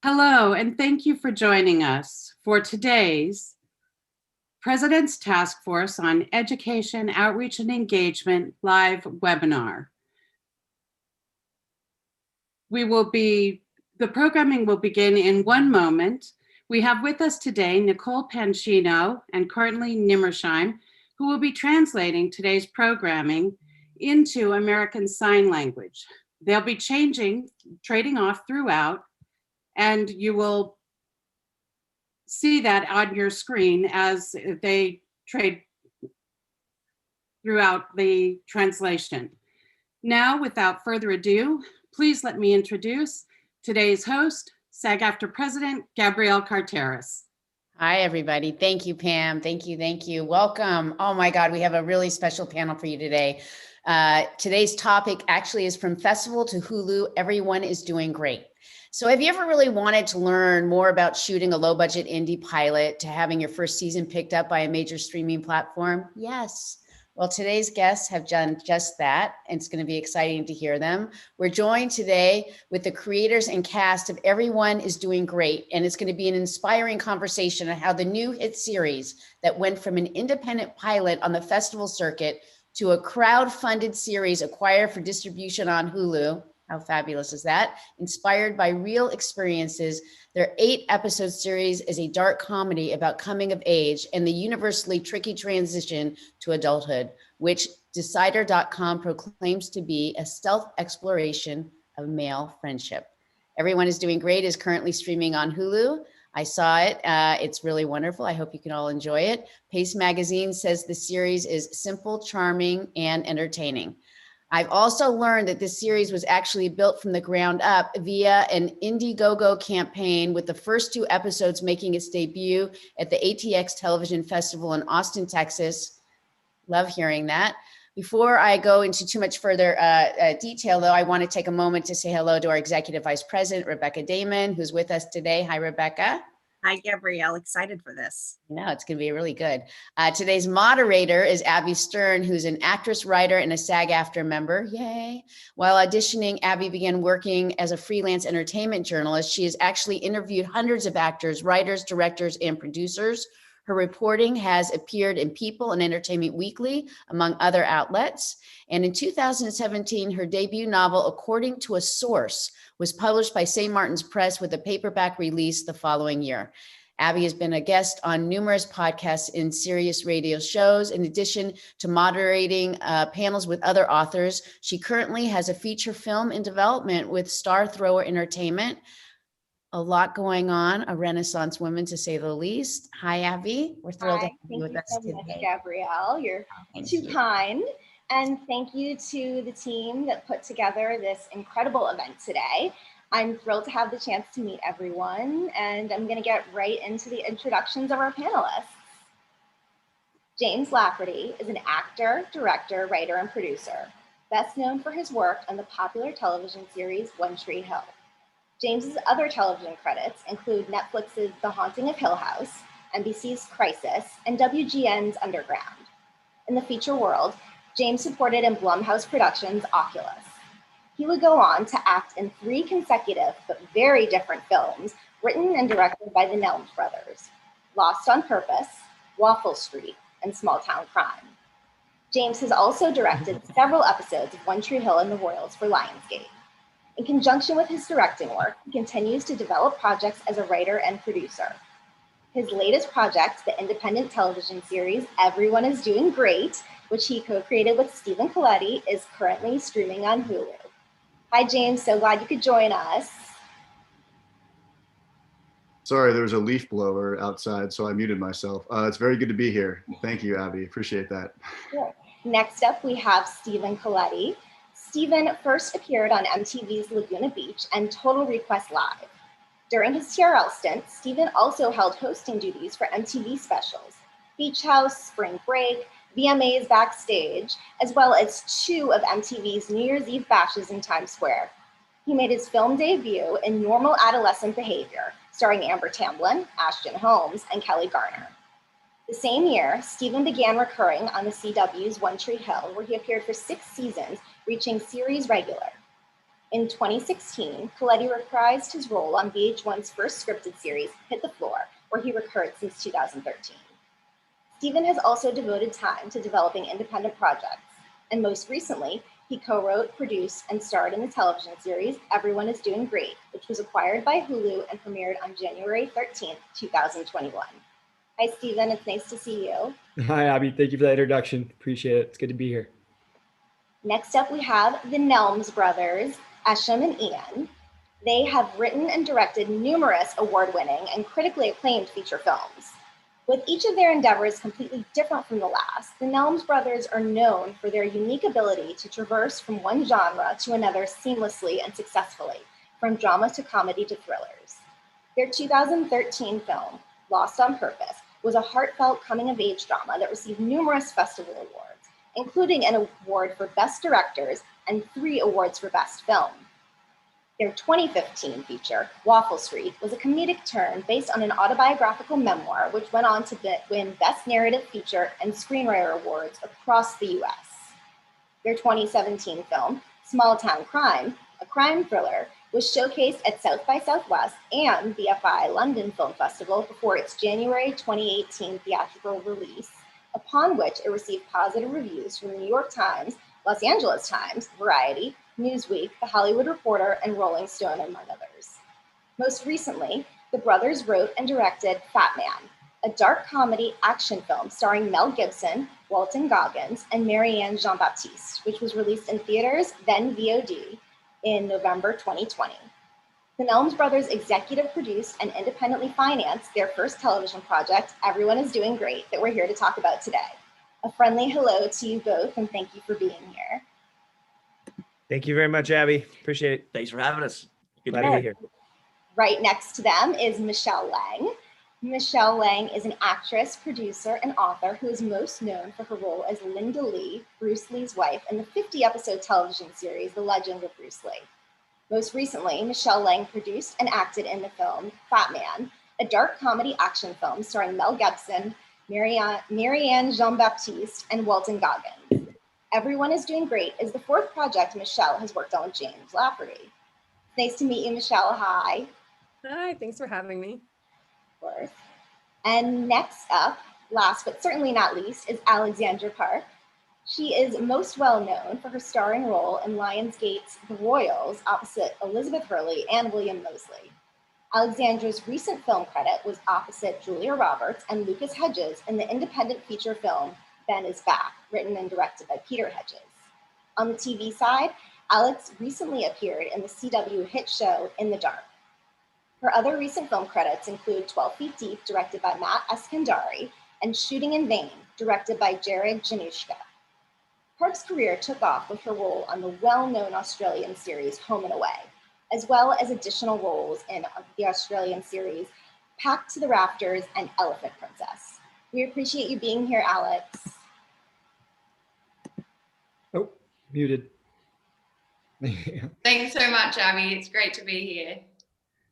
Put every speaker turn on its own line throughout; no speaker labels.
Hello, and thank you for joining us for today's President's Task Force on Education, Outreach, and Engagement live webinar. The programming will begin in one moment. We have with us today Nicole Pancino and Courtney Nimmersheim, who will be translating today's programming into American Sign Language. They'll be trading off throughout, and you will see that on your screen as they trade throughout the translation. Now, without further ado, please let me introduce today's host, SAG-AFTRA President, Gabrielle Carteris.
Hi, everybody. Thank you, Pam. Thank you. Welcome. Oh my God, we have a really special panel for you today. Today's topic actually is From Festival to Hulu, Everyone is Doing Great. So have you ever really wanted to learn more about shooting a low budget indie pilot to having your first season picked up by a major streaming platform? Yes. Well, today's guests have done just that, and it's going to be exciting to hear them. We're joined today with the creators and cast of Everyone is Doing Great, and it's going to be an inspiring conversation on how the new hit series that went from an independent pilot on the festival circuit to a crowd-funded series acquired for distribution on Hulu. How fabulous is that? Inspired by real experiences, their 8-episode series is a dark comedy about coming of age and the universally tricky transition to adulthood, which Decider.com proclaims to be a stealth exploration of male friendship. Everyone is Doing Great is currently streaming on Hulu. I saw it. It's really wonderful. I hope you can all enjoy it. Pace Magazine says the series is simple, charming, and entertaining. I've also learned that this series was actually built from the ground up via an Indiegogo campaign, with the first 2 episodes making its debut at the ATX Television Festival in Austin, Texas. Love hearing that. Before I go into too much further detail, though, I want to take a moment to say hello to our Executive Vice President, Rebecca Damon, who's with us today. Hi, Rebecca.
Hi, Gabrielle. Excited for this.
No, it's going to be really good. Today's moderator is Abby Stern, who's an actress, writer, and a SAG-AFTRA member. Yay. While auditioning, Abby began working as a freelance entertainment journalist. She has actually interviewed hundreds of actors, writers, directors, and producers. Her reporting has appeared in People and Entertainment Weekly, among other outlets. And in 2017, her debut novel, According to a Source, was published by St. Martin's Press with a paperback release the following year. Abby has been a guest on numerous podcasts and Sirius radio shows. In addition to moderating panels with other authors, she currently has a feature film in development with Star Thrower Entertainment. A lot going on, a Renaissance woman to say the least. Hi, Abby. We're thrilled to have you with us today.
Thank you so much, Gabrielle. You're too kind. And thank you to the team that put together this incredible event today. I'm thrilled to have the chance to meet everyone, and I'm going to get right into the introductions of our panelists. James Lafferty is an actor, director, writer, and producer, best known for his work on the popular television series One Tree Hill. James's other television credits include Netflix's The Haunting of Hill House, NBC's Crisis, and WGN's Underground. In the feature world, James supported in Blumhouse Productions' Oculus. He would go on to act in 3 consecutive but very different films written and directed by the Nelms brothers: Lost on Purpose, Waffle Street, and Small Town Crime. James has also directed several episodes of One Tree Hill and the Royals for Lionsgate. In conjunction with his directing work, he continues to develop projects as a writer and producer. His latest project, the independent television series Everyone is Doing Great, which he co-created with Stephen Colletti, is currently streaming on Hulu. Hi, James. So glad you could join us.
Sorry, there was a leaf blower outside, so I muted myself. It's very good to be here. Thank you, Abby. Appreciate that.
Sure. Next up, we have Stephen Colletti. Stephen first appeared on MTV's Laguna Beach and Total Request Live. During his TRL stint, Stephen also held hosting duties for MTV specials, Beach House, Spring Break, VMAs Backstage, as well as 2 of MTV's New Year's Eve bashes in Times Square. He made his film debut in Normal Adolescent Behavior, starring Amber Tamblyn, Ashton Holmes, and Kelly Garner. The same year, Stephen began recurring on the CW's One Tree Hill, where he appeared for 6 seasons, reaching series regular. In 2016, Colletti reprised his role on VH1's first scripted series, Hit the Floor, where he recurred since 2013. Stephen has also devoted time to developing independent projects, and most recently, he co-wrote, produced, and starred in the television series Everyone is Doing Great, which was acquired by Hulu and premiered on January 13th, 2021. Hi, Stephen. It's nice to see you.
Hi, Abby. Thank you for that introduction. Appreciate it. It's good to be here.
Next up, we have the Nelms brothers, Eshom and Ian. They have written and directed numerous award-winning and critically acclaimed feature films. With each of their endeavors completely different from the last, the Nelms brothers are known for their unique ability to traverse from one genre to another seamlessly and successfully, from drama to comedy to thrillers. Their 2013 film, Lost on Purpose, was a heartfelt coming-of-age drama that received numerous festival awards, including an award for Best Directors and 3 awards for Best Film. Their 2015 feature, Waffle Street, was a comedic turn based on an autobiographical memoir, which went on to win Best Narrative Feature and Screenwriter Awards across the US. Their 2017 film, Small Town Crime, a crime thriller, was showcased at South by Southwest and BFI London Film Festival before its January 2018 theatrical release, upon which it received positive reviews from the New York Times, Los Angeles Times, Variety, Newsweek, The Hollywood Reporter, and Rolling Stone, among others. Most recently, the brothers wrote and directed Fat Man, a dark comedy action film starring Mel Gibson, Walton Goggins, and Marianne Jean-Baptiste, which was released in theaters, then VOD, in November 2020. The Nelms brothers executive produced and independently financed their first television project, Everyone is Doing Great, that we're here to talk about today. A friendly hello to you both, and thank you for being here.
Thank you very much, Abby. Appreciate it.
Thanks for having us.
Glad to be here.
Right next to them is Michelle Lang. Michelle Lang is an actress, producer, and author who is most known for her role as Linda Lee, Bruce Lee's wife, in the 50-episode television series, The Legend of Bruce Lee. Most recently, Michelle Lang produced and acted in the film Fat Man, a dark comedy action film starring Mel Gibson, Marianne Jean-Baptiste, and Walton Goggins. Everyone is Doing Great is the 4th project Michelle has worked on with James Lafferty. Nice to meet you, Michelle. Hi.
Hi, thanks for having me.
Of course. And next up, last but certainly not least, is Alexandra Park. She is most well known for her starring role in Lionsgate's The Royals opposite Elizabeth Hurley and William Moseley. Alexandra's recent film credit was opposite Julia Roberts and Lucas Hedges in the independent feature film Ben is Back, written and directed by Peter Hedges. On the TV side, Alex recently appeared in the CW hit show In the Dark. Her other recent film credits include 12 Feet Deep, directed by Matt Eskandari, and Shooting in Vain, directed by Jared Januszka. Park's career took off with her role on the well-known Australian series Home and Away, as well as additional roles in the Australian series Packed to the Rafters and Elephant Princess. We appreciate you being here, Alex.
Oh, muted.
Thanks so much, Abby. It's great to be here.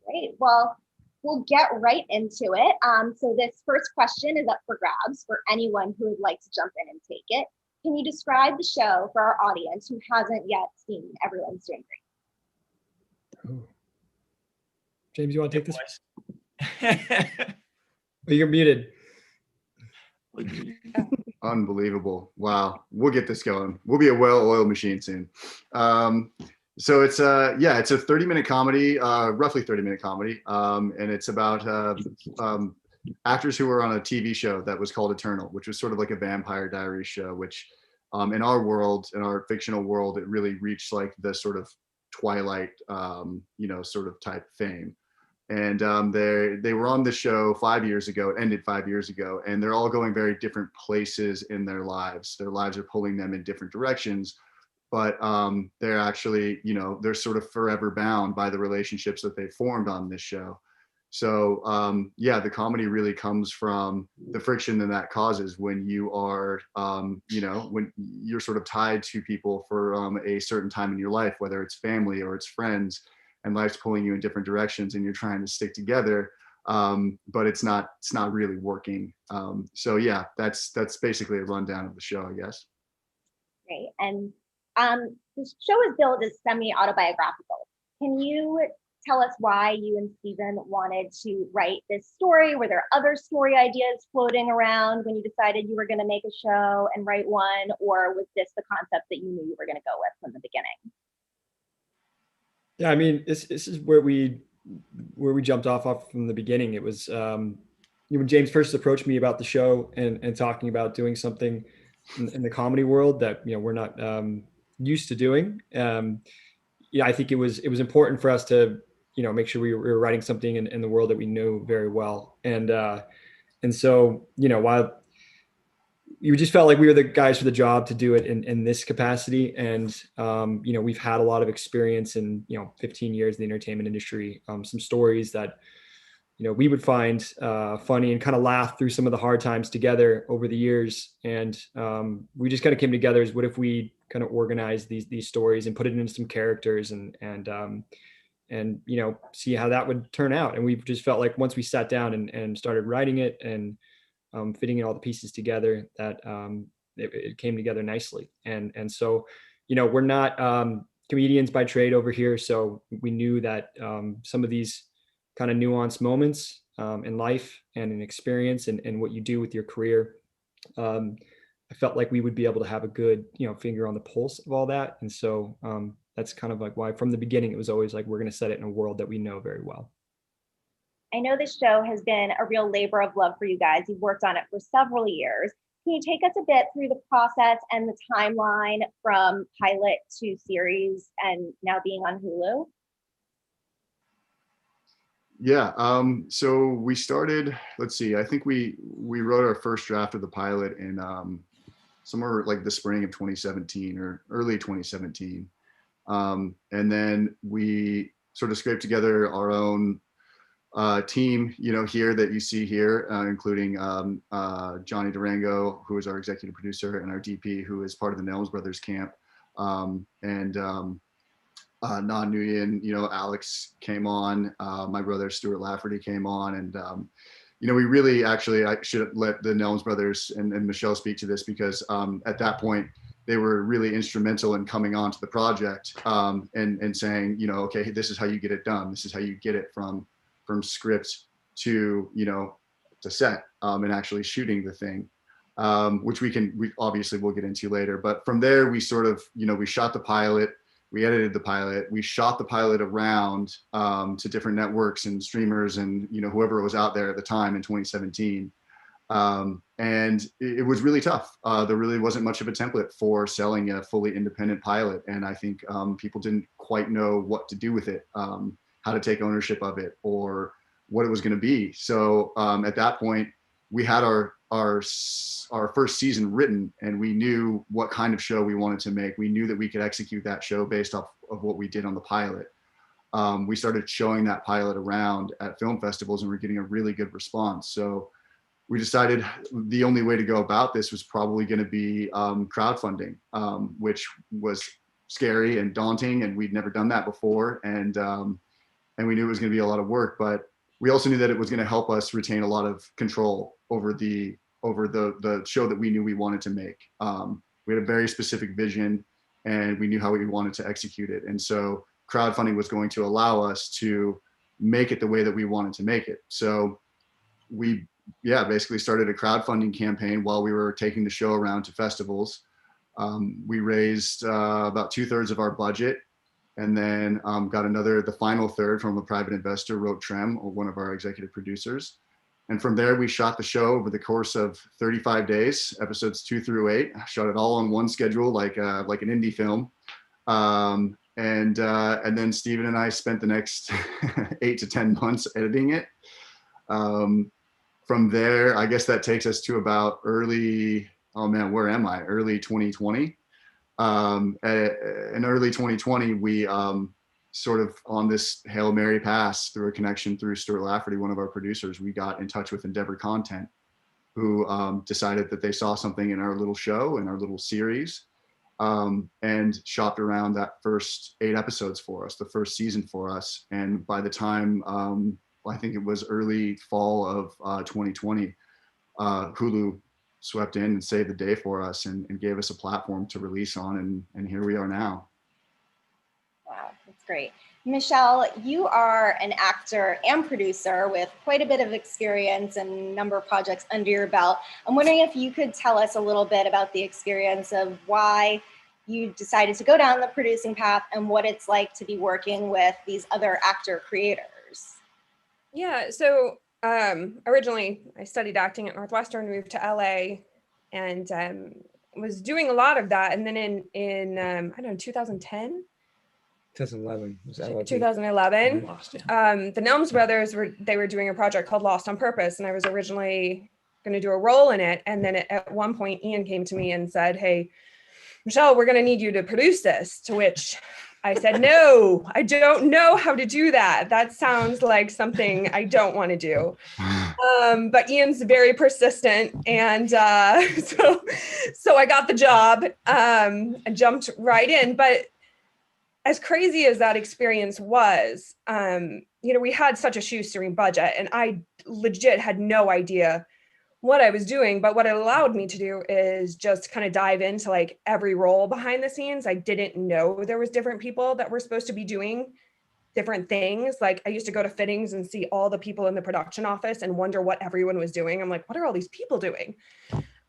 Great. Well, we'll get right into it. So this first question is up for grabs for anyone who would like to jump in and take it. Can you describe the show for our audience who hasn't yet seen Everyone's Doing Great?
Oh. James, you want to take this? Oh, you're muted.
Unbelievable. Wow. We'll get this going. We'll be a well-oiled machine soon. So it's a 30-minute comedy, roughly 30-minute comedy. And it's about actors who were on a TV show that was called Eternal, which was sort of like a Vampire Diaries show, which in our world, in our fictional world, it really reached like the sort of Twilight, sort of type fame. And they were on the show 5 years ago. It ended 5 years ago, and they're all going very different places in their lives. Their lives are pulling them in different directions, but they're actually, they're sort of forever bound by the relationships that they formed on this show. So the comedy really comes from the friction that causes when you are, when you're sort of tied to people for a certain time in your life, whether it's family or it's friends, and life's pulling you in different directions and you're trying to stick together, but it's not really working. So yeah, that's basically a rundown of the show, I guess.
Great. And This show is billed as semi-autobiographical. Can you tell us why you and Stephen wanted to write this story? Were there other story ideas floating around when you decided you were going to make a show and write one, or was this the concept that you knew you were going to go with from the beginning?
Yeah, I mean, this is where we jumped off from the beginning. It was when James first approached me about the show and talking about doing something in the comedy world that we're not used to doing. I think it was important for us to make sure we were writing something in the world that we knew very well, and so while you just felt like we were the guys for the job to do it in this capacity. And, we've had a lot of experience in, 15 years in the entertainment industry, some stories that, we would find funny and kind of laugh through some of the hard times together over the years. And we just kind of came together as what if we kind of organize these stories and put it into some characters and see how that would turn out. And we just felt like once we sat down and started writing it and fitting all the pieces together, that it came together nicely. And so, we're not comedians by trade over here. So we knew that some of these kind of nuanced moments in life and in experience and what you do with your career, I felt like we would be able to have a good, finger on the pulse of all that. And so that's kind of like why from the beginning, it was always like, we're going to set it in a world that we know very well.
I know this show has been a real labor of love for you guys. You've worked on it for several years. Can you take us a bit through the process and the timeline from pilot to series and now being on Hulu?
Yeah, so we started, let's see, I think we wrote our first draft of the pilot in somewhere like the spring of 2017 or early 2017. And then we sort of scraped together our own team, here that you see here, including Johnny Durango, who is our executive producer, and our DP, who is part of the Nelms brothers camp, and Na Nguyen, Alex came on, my brother Stuart Lafferty came on, and we really actually, I should let the Nelms brothers and Michelle speak to this, because at that point they were really instrumental in coming onto the project and saying, okay, this is how you get it done. This is how you get it from script to to set and actually shooting the thing, which we obviously will get into later. But from there, we sort of we shot the pilot, we edited the pilot, we shot the pilot around to different networks and streamers and whoever was out there at the time in 2017, and it was really tough. There really wasn't much of a template for selling a fully independent pilot, and I think people didn't quite know what to do with it. How to take ownership of it or what it was going to be. So at that point, we had our first season written, and we knew what kind of show we wanted to make. We knew that we could execute that show based off of what we did on the pilot. We started showing that pilot around at film festivals, and we're getting a really good response. So we decided the only way to go about this was probably going to be crowdfunding, which was scary and daunting, and we'd never done that before. And we knew it was going to be a lot of work, but we also knew that it was going to help us retain a lot of control over the show that we knew we wanted to make. We had a very specific vision, and we knew how we wanted to execute it. And so crowdfunding was going to allow us to make it the way that we wanted to make it. So we, basically started a crowdfunding campaign while we were taking the show around to festivals. We raised about 2/3 of our budget, and then got the final third from a private investor, Rote Trem, or one of our executive producers. And from there, we shot the show over the course of 35 days, episodes 2 through 8. Shot it all on one schedule, like an indie film. And then Stephen and I spent the next 8 to 10 months editing it. From there, I guess that takes us to about early 2020. In early 2020, we sort of on this Hail Mary pass through a connection through Stuart Lafferty, one of our producers, we got in touch with Endeavor Content, who decided that they saw something in our little show, in our little series, and shopped around that first 8 episodes for us, the first season for us. And by the time, I think it was early fall of 2020, Hulu swept in and saved the day for us and gave us a platform to release on. And here we are now.
Wow, that's great. Michelle, you are an actor and producer with quite a bit of experience and a number of projects under your belt. I'm wondering if you could tell us a little bit about the experience of why you decided to go down the producing path and what it's like to be working with these other actor creators.
Yeah, so originally I studied acting at Northwestern, moved to LA, and was doing a lot of that. And then in I don't know, 2010?
2011 was LLB.
2011.
Lost, yeah.
The Nelms brothers were doing a project called Lost on Purpose, and I was originally going to do a role in it. And then at one point, Ian came to me and said, "Hey, Michelle, we're going to need you to produce this." To which I said, "No, I don't know how to do that. That sounds like something I don't want to do." But Ian's very persistent, and so I got the job and jumped right in. But as crazy as that experience was, we had such a shoestring budget, and I legit had no idea what I was doing. But what it allowed me to do is just kind of dive into like every role behind the scenes. I didn't know there was different people that were supposed to be doing different things. Like I used to go to fittings and see all the people in the production office and wonder what everyone was doing. I'm like, what are all these people doing?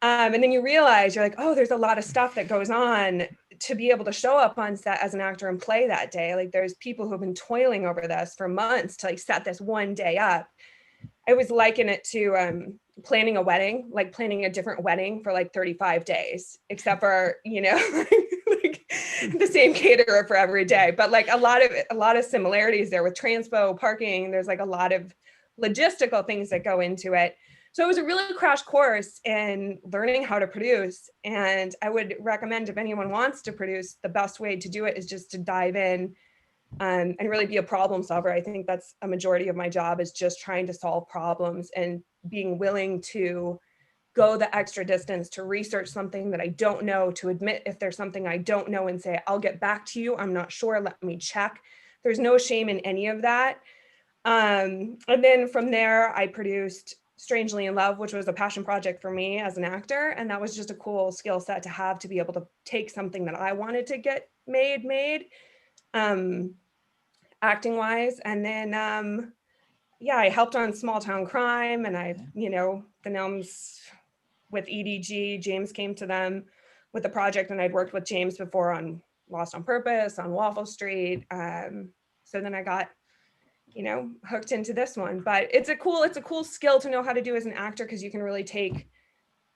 And then you realize you're like, oh, there's a lot of stuff that goes on to be able to show up on set as an actor and play that day. Like there's people who've been toiling over this for months to like set this one day up. I was liken it to planning a wedding, like planning a different wedding for like 35 days, except for, like the same caterer for every day. But like a lot of similarities there with transpo, parking. There's like a lot of logistical things that go into it. So it was a really crash course in learning how to produce. And I would recommend if anyone wants to produce, the best way to do it is just to dive in and really be a problem solver. I think that's a majority of my job, is just trying to solve problems and being willing to go the extra distance to research something that I don't know, to admit if there's something I don't know and say, I'll get back to you. I'm not sure. Let me check. There's no shame in any of that. And then from there, I produced Strangely in Love, which was a passion project for me as an actor. And that was just a cool skill set to have, to be able to take something that I wanted to get made acting wise. And then, I helped on Small Town Crime, and the Nelms with EDG, James came to them with the project, and I'd worked with James before on Lost on Purpose, on Waffle Street. So then I got hooked into this one. But it's a cool skill to know how to do as an actor, because you can really take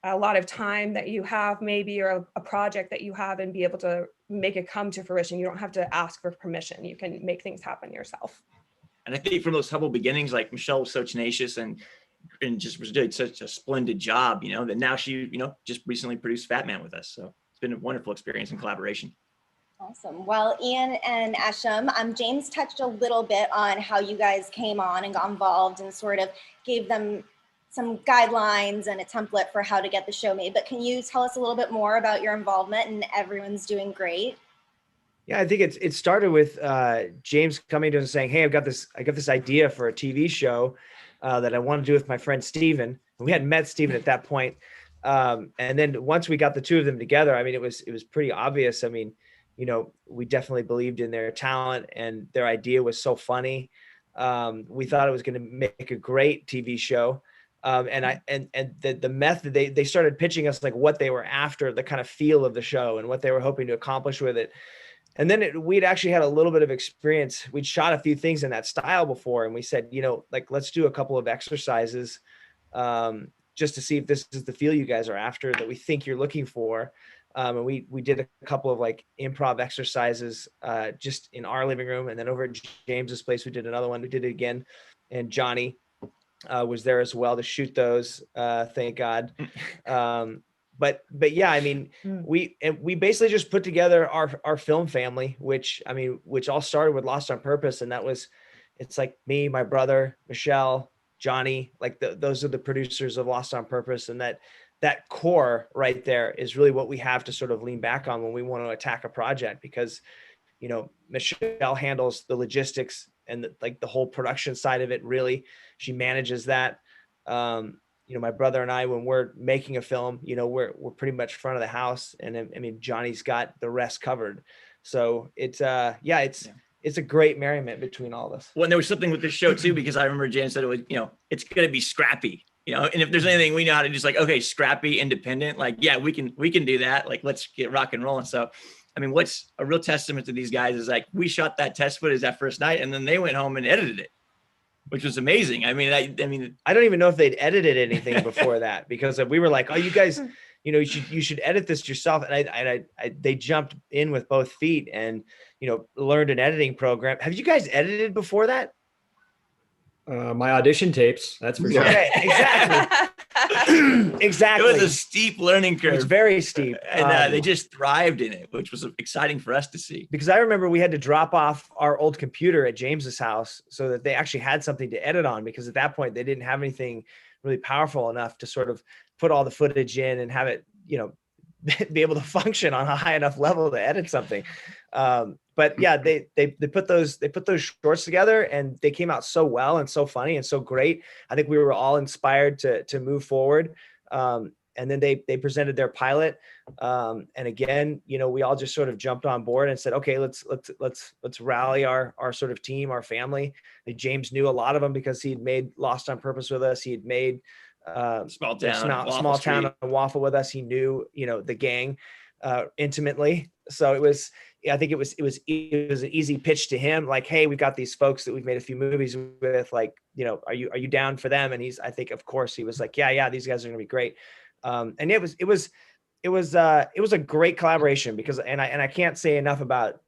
a lot of time that you have maybe, or a project that you have, and be able to make it come to fruition. You don't have to ask for permission. You can make things happen yourself.
And I think from those humble beginnings, like Michelle was so tenacious and just did such a splendid job, that now she, just recently produced Fat Man with us. So it's been a wonderful experience and collaboration.
Awesome. Well, Ian and Eshom, James touched a little bit on how you guys came on and got involved and sort of gave them some guidelines and a template for how to get the show made. But can you tell us a little bit more about your involvement? And everyone's doing great.
Yeah, I think it started with James coming to us and saying, "Hey, I got this idea for a TV show that I want to do with my friend Steven." And we hadn't met Steven at that point. And then once we got the two of them together, I mean, it was pretty obvious. I mean, we definitely believed in their talent, and their idea was so funny. We thought it was going to make a great TV show. And the method, they started pitching us like what they were after, the kind of feel of the show and what they were hoping to accomplish with it. And then we'd actually had a little bit of experience. We'd shot a few things in that style before, and we said, let's do a couple of exercises just to see if this is the feel you guys are after, that we think you're looking for. And we did a couple of like improv exercises just in our living room, and then over at James's place, we did another one. We did it again, and Johnny was there as well to shoot those. Thank God. But yeah, I mean, we basically just put together our film family, which all started with Lost on Purpose. And it's like me, my brother, Michelle, Johnny, like those are the producers of Lost on Purpose. And that core right there is really what we have to sort of lean back on when we want to attack a project, because, Michelle handles the logistics and the whole production side of it. Really, she manages that. my brother and I, when we're making a film, we're pretty much front of the house, and I mean, Johnny's got the rest covered. So it's it's a great merriment between all of us.
Well, and there was something with this show too, because I remember James said it was, it's going to be scrappy, and if there's anything we know how to just like, okay, scrappy, independent, like, yeah, we can do that. Like, let's get rock and rolling. So, I mean, what's a real testament to these guys is like, we shot that test footage that first night, and then they went home and edited it, which was amazing. I mean,
I don't even know if they'd edited anything before that, because we were like, oh, you guys, you should edit this yourself. And they jumped in with both feet and, learned an editing program. Have you guys edited before that?
My audition tapes, that's for sure.
Okay, exactly. Exactly.
It was a steep learning curve.
It's very steep.
And they just thrived in it, which was exciting for us to see.
Because I remember we had to drop off our old computer at James's house so that they actually had something to edit on, because at that point they didn't have anything really powerful enough to sort of put all the footage in and have it, be able to function on a high enough level to edit something. But yeah, they put those shorts together, and they came out so well and so funny and so great. I think we were all inspired to move forward. And then they presented their pilot. And again, we all just sort of jumped on board and said, okay, let's rally our sort of team, our family. James knew a lot of them because he'd made Lost on Purpose with us. He had made
Small Town
and Waffle with us. He knew, the gang intimately. So I think it was an easy pitch to him. Like, hey, we've got these folks that we've made a few movies with, like, are you down for them? And I think of course he was like, yeah, these guys are going to be great. And it was a great collaboration, because, and I can't say enough about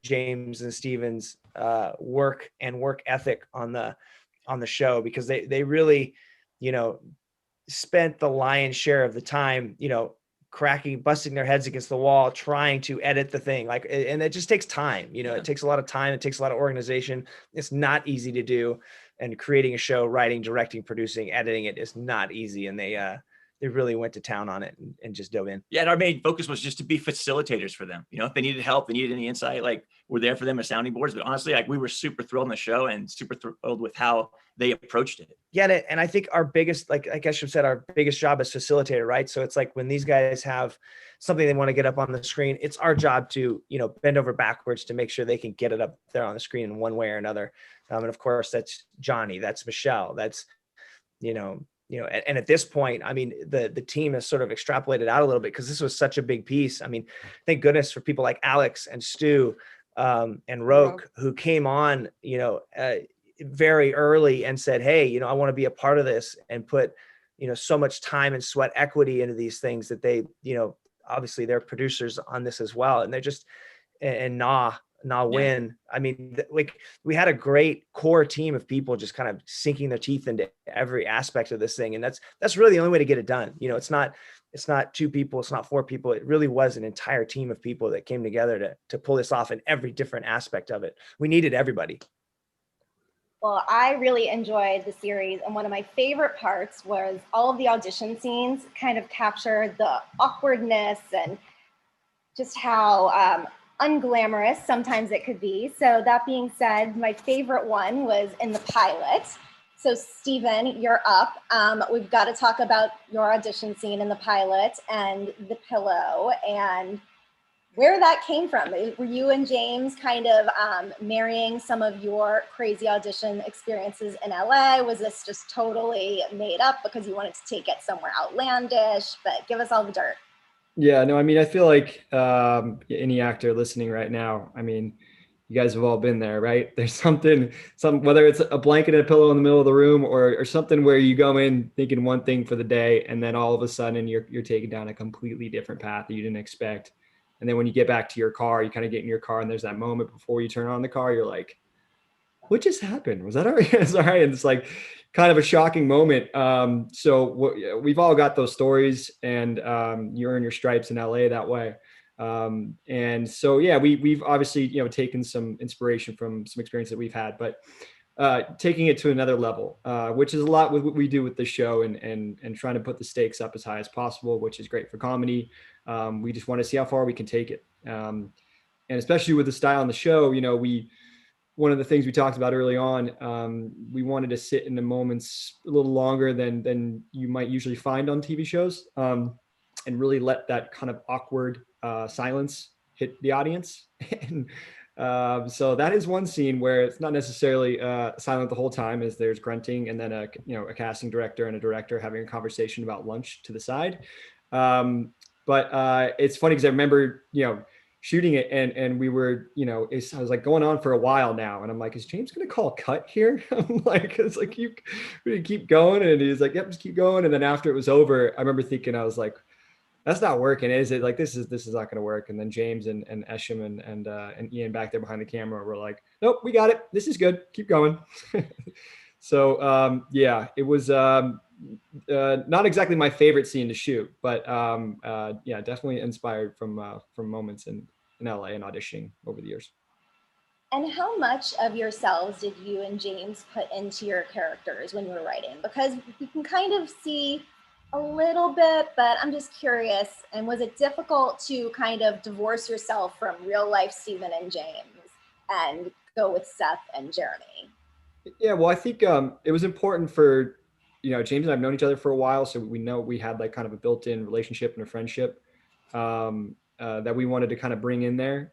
James and Steven's work and work ethic on the show, because they really, spent the lion's share of the time, busting their heads against the wall, trying to edit the thing. Like, and it just takes time, it takes a lot of time. It takes a lot of organization. It's not easy to do. And creating a show, writing, directing, producing, editing it is not easy. And they really went to town on it and just dove in.
Yeah. And our main focus was just to be facilitators for them. If they needed help, they needed any insight, like, we're there for them as sounding boards. But honestly, like, we were super thrilled on the show and super thrilled with how they approached it.
Yeah. And I think our biggest, like Eshom said, our biggest job is facilitator, right? So it's like when these guys have something they want to get up on the screen, it's our job to, bend over backwards to make sure they can get it up there on the screen in one way or another. And of course, that's Johnny, that's Michelle, that's, and at this point, I mean, the team has sort of extrapolated out a little bit, because this was such a big piece. I mean, thank goodness for people like Alex and Stu and Roke, who came on, very early and said, hey, I want to be a part of this, and put, so much time and sweat equity into these things that they, obviously they're producers on this as well. And they're just, and Win. I mean, like, we had a great core team of people just kind of sinking their teeth into every aspect of this thing. And that's really the only way to get it done. It's not two people, it's not four people. It really was an entire team of people that came together to pull this off in every different aspect of it. We needed everybody.
Well, I really enjoyed the series, and one of my favorite parts was all of the audition scenes kind of captured the awkwardness and just how unglamorous sometimes it could be. So that being said, my favorite one was in the pilot. So Stephen, you're up. We've got to talk about your audition scene in the pilot and the pillow and where that came from. Were you and James kind of marrying some of your crazy audition experiences in LA? Was this just totally made up because you wanted to take it somewhere outlandish? But give us all the dirt.
Yeah, no, I mean, I feel like any actor listening right now, I mean, you guys have all been there, right? There's something, whether it's a blanket and a pillow in the middle of the room or something where you go in thinking one thing for the day, and then all of a sudden you're taking down a completely different path that you didn't expect. And then when you get back to your car, you kind of get in your car, and there's that moment before you turn on the car, you're like, what just happened? Was that all right? It's all right. And it's like kind of a shocking moment. So we've all got those stories, and you earn your stripes in LA that way. And so, yeah, we've obviously, taken some inspiration from some experience that we've had, but taking it to another level, which is a lot with what we do with the show, and trying to put the stakes up as high as possible, which is great for comedy. We just want to see how far we can take it. And especially with the style on the show, one of the things we talked about early on, we wanted to sit in the moments a little longer than you might usually find on TV shows, and really let that kind of awkward silence hit the audience. And so that is one scene where it's not necessarily silent the whole time, as there's grunting and then a casting director and a director having a conversation about lunch to the side. But it's funny because I remember, shooting it and we were, I was like going on for a while now. And I'm like, is James going to call a cut here? I'm like, it's like, we keep going. And he's like, yep, just keep going. And then after it was over, I remember thinking, I was like, that's not working, is it? Like, this is not going to work. And then James and Eshom and Ian back there behind the camera were like, nope, we got it. This is good. Keep going. So yeah, it was not exactly my favorite scene to shoot, but yeah, definitely inspired from moments in LA and auditioning over the years.
And how much of yourselves did you and James put into your characters when you were writing? Because we can kind of see a little bit, but I'm just curious. And was it difficult to kind of divorce yourself from real life Stephen and James and go with Seth and Jeremy?
Yeah, well, I think it was important for, James and I've known each other for a while, so we know we had like kind of a built-in relationship and a friendship that we wanted to kind of bring in there.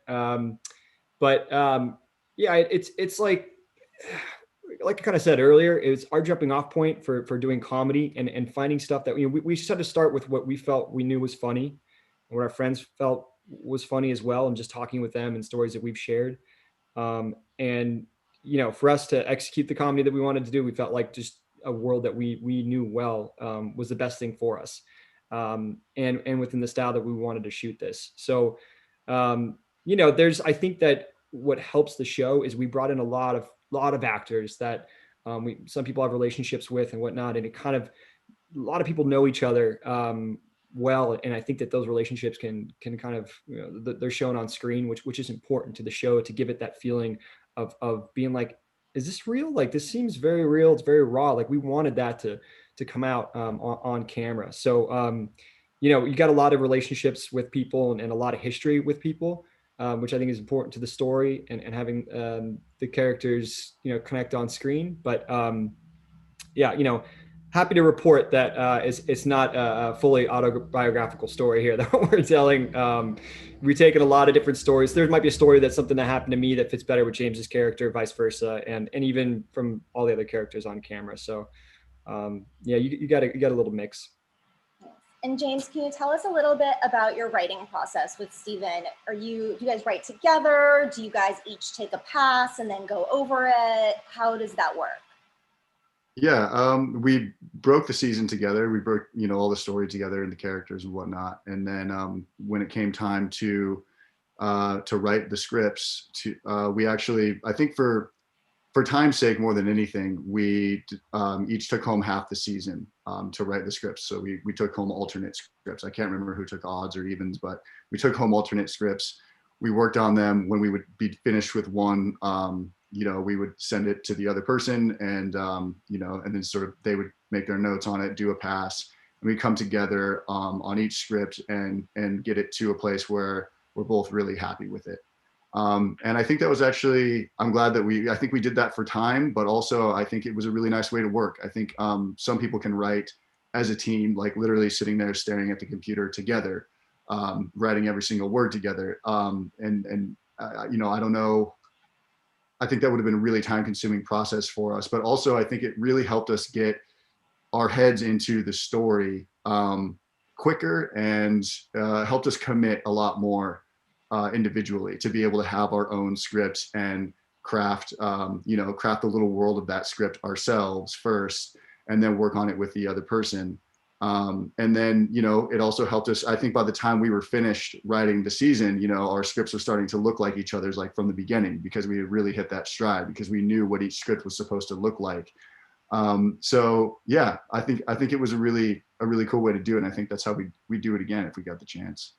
But yeah, it's like I kind of said earlier, it's our jumping off point for doing comedy and finding stuff that we just had to start with what we felt we knew was funny and what our friends felt was funny as well, and just talking with them and stories that we've shared. And for us to execute the comedy that we wanted to do, we felt like just a world that we knew well was the best thing for us, and within the style that we wanted to shoot this. So I think that what helps the show is we brought in a lot of actors that some people have relationships with and whatnot, and a lot of people know each other well, and I think that those relationships can kind of they're shown on screen, which is important to the show, to give it that feeling of being like, is this real? Like, this seems very real. It's very raw. Like, we wanted that to come out on camera. So you got a lot of relationships with people and a lot of history with people, which I think is important to the story and having the characters connect on screen. But yeah, happy to report that it's not a fully autobiographical story here that we're telling. We've taken a lot of different stories. There might be a story that's something that happened to me that fits better with James's character, vice versa, and even from all the other characters on camera. So yeah, you got a little mix.
And James, can you tell us a little bit about your writing process with Stephen? Do you guys write together? Do you guys each take a pass and then go over it? How does that work?
Yeah, we broke the season together. We broke, all the story together and the characters and whatnot. And then when it came time to write the scripts, we actually, I think for time's sake more than anything, we each took home half the season to write the scripts. So we took home alternate scripts. I can't remember who took odds or evens, but we took home alternate scripts. We worked on them. When we would be finished with one, we would send it to the other person, and and then sort of they would make their notes on it, do a pass, and we come together on each script and get it to a place where we're both really happy with it. And I think that was actually, I'm glad that I think we did that for time, but also I think it was a really nice way to work. I think some people can write as a team, like literally sitting there staring at the computer together, writing every single word together. I don't know. I think that would have been a really time-consuming process for us, but also I think it really helped us get our heads into the story quicker and helped us commit a lot more individually to be able to have our own scripts and craft the little world of that script ourselves first, and then work on it with the other person. And then, it also helped us, I think by the time we were finished writing the season, our scripts were starting to look like each other's, like from the beginning, because we had really hit that stride, because we knew what each script was supposed to look like. So yeah, I think it was a really cool way to do it. And I think that's how we do it again if we got the chance.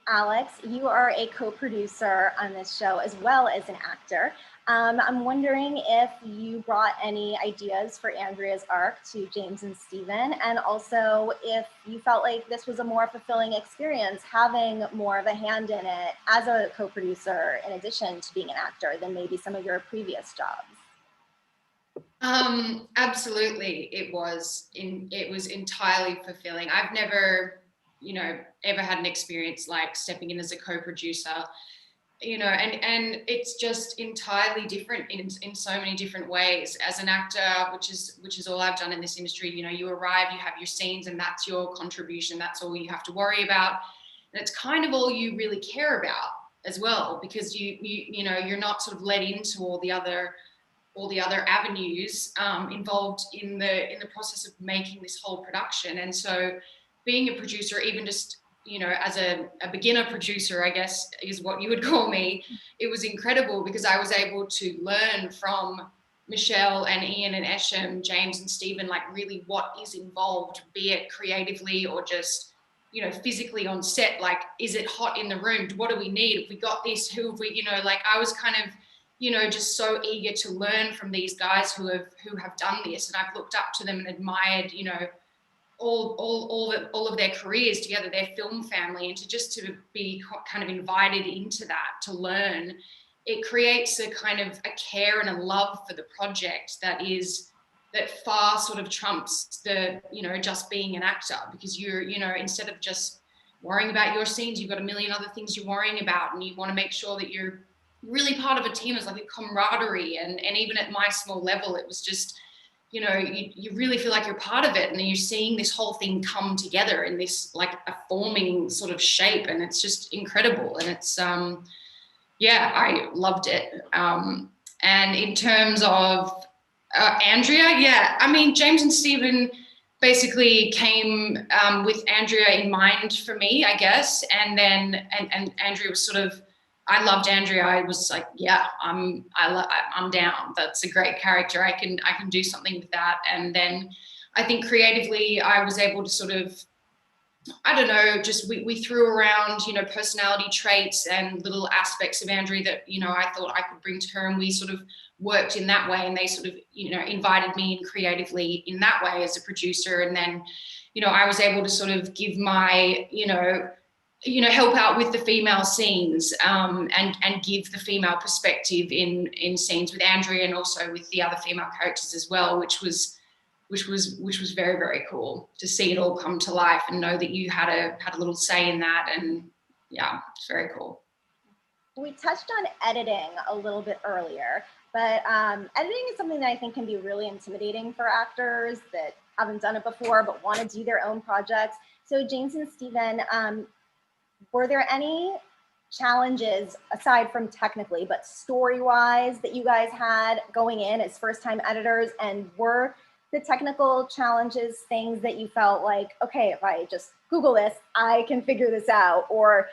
Alex, you are a co-producer on this show as well as an actor. I'm wondering if you brought any ideas for Andrea's arc to James and Stephen, and also if you felt like this was a more fulfilling experience having more of a hand in it as a co-producer in addition to being an actor than maybe some of your previous jobs.
Absolutely, it was entirely fulfilling. I've never, ever had an experience like stepping in as a co-producer, and it's just entirely different in so many different ways. As an actor, which is all I've done in this industry, you arrive, you have your scenes, and that's your contribution. That's all you have to worry about, and it's kind of all you really care about as well, because you're not sort of led into all the other avenues involved in the process of making this whole production. And so being a producer, even just as a beginner producer, I guess is what you would call me, it was incredible because I was able to learn from Michelle and Ian and Eshom, James and Stephen, like really what is involved, be it creatively or just physically on set. Like, is it hot in the room? What do we need? If we got this, who have we, like I was kind of just so eager to learn from these guys who have done this, and I've looked up to them and admired, all of their careers together, their film family, and to be kind of invited into that to learn, it creates a kind of a care and a love for the project that far sort of trumps the just being an actor, because you're instead of just worrying about your scenes, you've got a million other things you're worrying about, and you want to make sure that you're really part of a team. Is like a camaraderie, and even at my small level, it was just you really feel like you're part of it, and you're seeing this whole thing come together in this like a forming sort of shape, and it's just incredible. And it's I loved it. And in terms of Andrea, I mean, James and Stephen basically came with Andrea in mind for me, I guess, and then and Andrea was sort of, I loved Andrea. I was like, yeah, I'm down. That's a great character. I can do something with that. And then I think creatively, I was able to sort of, I don't know, just we threw around, personality traits and little aspects of Andrea that, I thought I could bring to her, and we sort of worked in that way. And they sort of, invited me in creatively in that way as a producer. And then, I was able to sort of give my, help out with the female scenes, and give the female perspective in scenes with Andrea, and also with the other female characters as well, which was very, very cool to see it all come to life and know that you had a little say in that. And yeah, it's very cool.
We touched on editing a little bit earlier, but editing is something that I think can be really intimidating for actors that haven't done it before but want to do their own projects. So James and Stephen, were there any challenges aside from technically, but story-wise, that you guys had going in as first-time editors? And were the technical challenges things that you felt like, okay, if I just Google this, I can figure this out? Or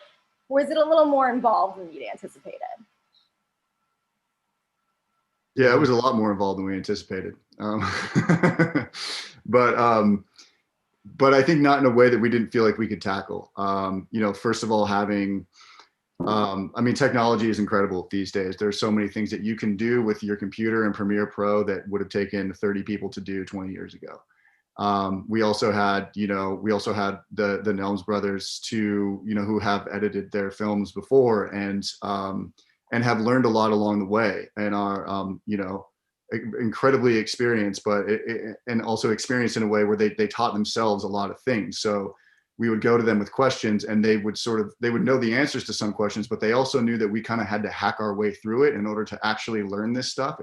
was it a little more involved than you'd anticipated?
Yeah, it was a lot more involved than we anticipated. But I think not in a way that we didn't feel like we could tackle. First of all, having, technology is incredible these days. There's so many things that you can do with your computer and Premiere Pro that would have taken 30 people to do 20 years ago. We also had the Nelms brothers who have edited their films before and have learned a lot along the way, and are, incredibly experienced, but and also experienced in a way where they taught themselves a lot of things. So we would go to them with questions, and they would know the answers to some questions, but they also knew that we kind of had to hack our way through it in order to actually learn this stuff.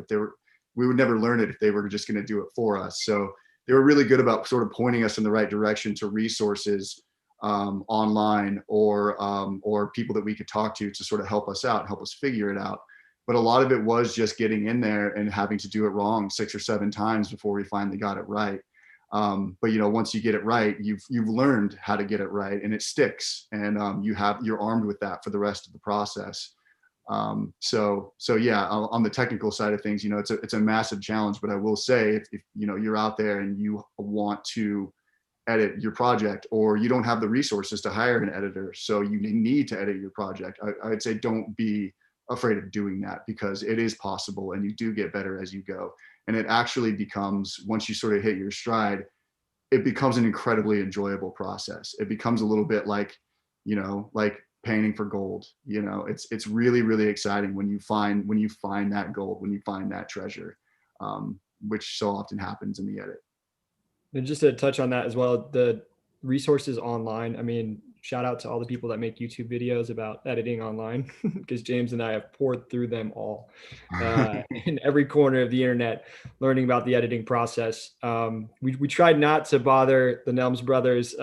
We would never learn it if they were just going to do it for us. So they were really good about sort of pointing us in the right direction to resources online or people that we could talk to sort of help us out, help us figure it out. But a lot of it was just getting in there and having to do it wrong 6 or 7 times before we finally got it right. But once you get it right, you've learned how to get it right, and it sticks, and you're armed with that for the rest of the process. So yeah, on the technical side of things, it's a massive challenge. But I will say, if you're out there and you want to edit your project, or you don't have the resources to hire an editor, so you need to edit your project, I'd say don't be afraid of doing that, because it is possible and you do get better as you go. And it actually becomes, once you sort of hit your stride, it becomes an incredibly enjoyable process. It becomes a little bit like, like painting for gold. It's really, really exciting when you find that gold, when you find that treasure, which so often happens in the edit.
And just to touch on that as well, the resources online. I mean, shout out to all the people that make YouTube videos about editing online, because James and I have poured through them all in every corner of the internet, learning about the editing process. We tried not to bother the Nelms brothers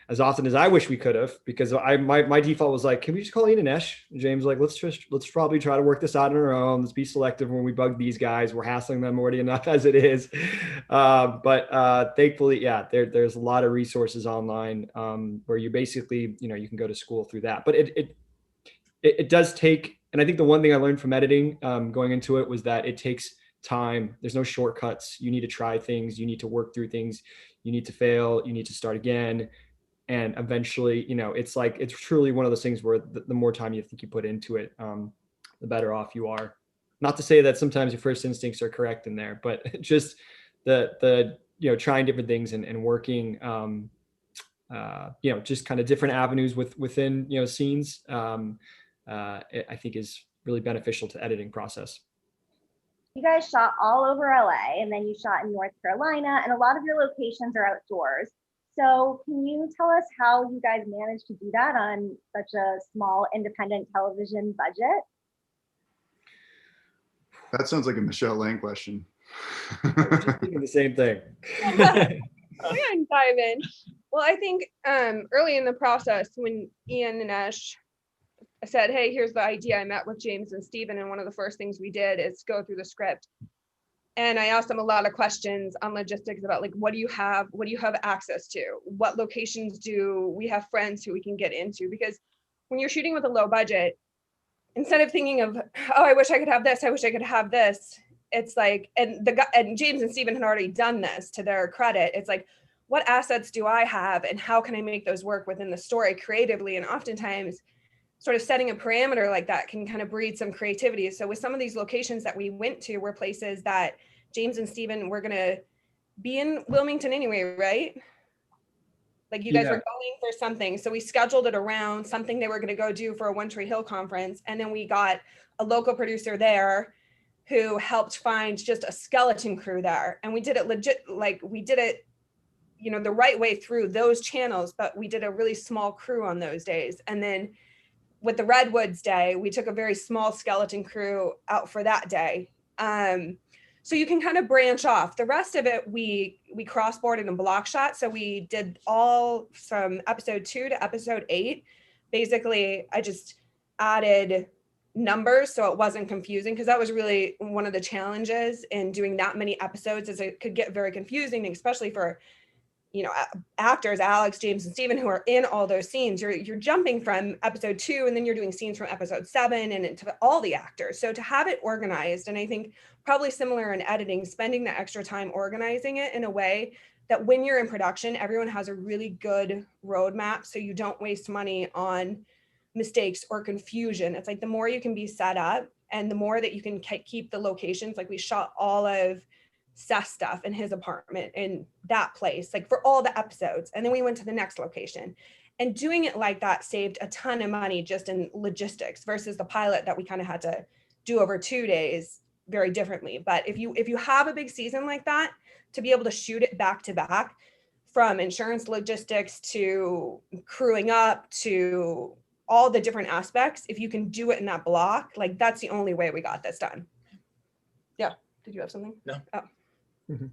as often as I wish we could have, because my default was like, can we just call Ian and Esh? And James was like, let's probably try to work this out on our own. Let's be selective when we bug these guys. We're hassling them already enough as it is. But thankfully, yeah, there's a lot of resources online where you basically, you can go to school through that. But it does take, and I think the one thing I learned from editing going into it was that it takes time. There's no shortcuts. You need to try things. You need to work through things. You need to fail. You need to start again. And eventually, it's truly one of those things where the more time you think you put into it, the better off you are. Not to say that sometimes your first instincts are correct in there, but just the trying different things and working, just kind of different avenues within scenes, I think is really beneficial to editing process.
You guys shot all over LA, and then you shot in North Carolina, and a lot of your locations are outdoors. So can you tell us how you guys managed to do that on such a small independent television budget?
That sounds like a Michelle Lang question.
I was just thinking the same thing.
I'm gonna dive in. Well, I think early in the process, when Ian and Esh said, hey, here's the idea, I met with James and Stephen, and one of the first things we did is go through the script. And I asked them a lot of questions on logistics about, like, what do you have access to? What locations do we have friends who we can get into? Because when you're shooting with a low budget, instead of thinking of, oh, I wish I could have this, I wish I could have this, it's like, and James and Stephen had already done this, to their credit. It's like, what assets do I have and how can I make those work within the story creatively? And oftentimes sort of setting a parameter like that can kind of breed some creativity. So with some of these locations that we went to were places that James and Stephen were going to be in Wilmington anyway, right? Like you guys were going for something. So we scheduled it around something they were going to go do for a One Tree Hill conference. And then we got a local producer there who helped find just a skeleton crew there. And we did it legit, like we did it, the right way through those channels, but we did a really small crew on those days. And then with the Redwoods day, we took a very small skeleton crew out for that day. So you can kind of branch off. The rest of it, we cross-boarded and block shot. So we did all from episode 2 to episode 8. Basically, I just added numbers so it wasn't confusing, because that was really one of the challenges in doing that many episodes, is it could get very confusing, especially for actors, Alex, James, and Stephen, who are in all those scenes. You're jumping from episode 2, and then you're doing scenes from episode 7 and into all the actors. So to have it organized, and I think probably similar in editing, spending the extra time organizing it in a way that when you're in production, everyone has a really good roadmap, so you don't waste money on mistakes or confusion. It's like the more you can be set up and the more that you can keep the locations. Like we shot all of Seth's stuff in his apartment in that place, like for all the episodes. And then we went to the next location, and doing it like that saved a ton of money just in logistics versus the pilot that we kind of had to do over 2 days very differently. But if you have a big season like that, to be able to shoot it back to back, from insurance logistics to crewing up to all the different aspects, if you can do it in that block, like that's the only way we got this done. Yeah. Did you have something?
No.
Oh.
Mm-hmm.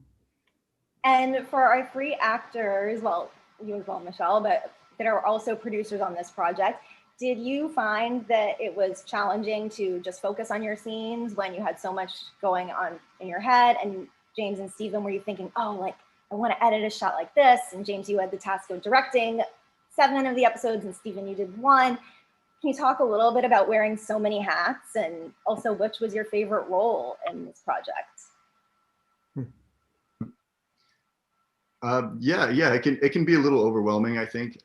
And for our free actors, well, you as well, Michelle, but that are also producers on this project, did you find that it was challenging to just focus on your scenes when you had so much going on in your head? And James and Stephen, were you thinking, oh, like, I want to edit a shot like this? And James, you had the task of directing 7 of the episodes, and Stephen, you did 1. Can you talk a little bit about wearing so many hats, and also which was your favorite role in this project?
Yeah, it can be a little overwhelming, I think.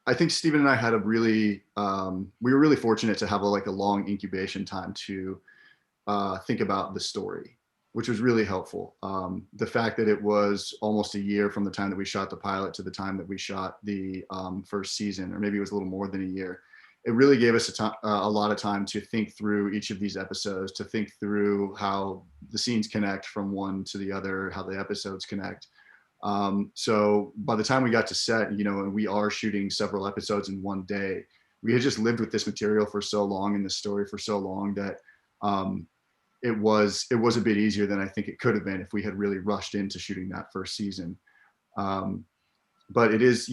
I think Stephen and I had a really, we were really fortunate to have a long incubation time to think about the story, which was really helpful. The fact that it was almost a year from the time that we shot the pilot to the time that we shot the first season, or maybe it was a little more than a year. It really gave us a lot of time to think through each of these episodes, to think through how the scenes connect from one to the other, how the episodes connect. So by the time we got to set, and we are shooting several episodes in one day, we had just lived with this material for so long and this story for so long that it was a bit easier than I think it could have been if we had really rushed into shooting that first season. But it is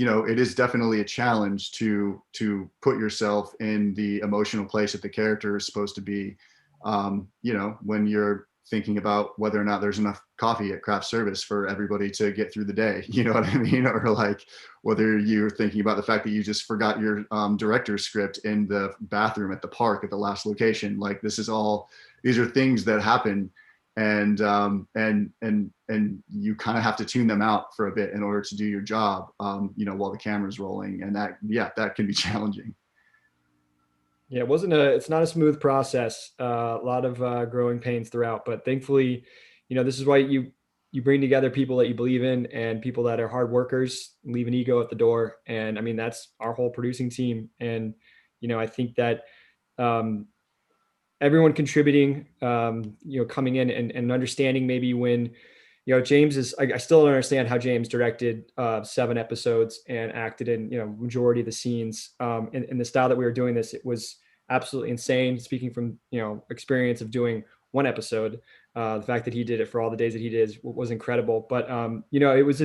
definitely a challenge to put yourself in the emotional place that the character is supposed to be, when you're thinking about whether or not there's enough coffee at craft service for everybody to get through the day, you know what I mean? Or like whether you're thinking about the fact that you just forgot your director's script in the bathroom at the park at the last location. Like these are things that happen, and you kind of have to tune them out for a bit in order to do your job, while the camera's rolling, and that can be challenging.
Yeah, it's not a smooth process. A lot of growing pains throughout, but thankfully, this is why you bring together people that you believe in and people that are hard workers, leave an ego at the door. And I mean, that's our whole producing team. And, I think that everyone contributing, coming in and understanding maybe when, James I still don't understand how James directed 7 episodes and acted in, majority of the scenes. In the style that we were doing this, it was absolutely insane. Speaking from, experience of doing 1 episode, the fact that he did it for all the days that he did was incredible. But, it was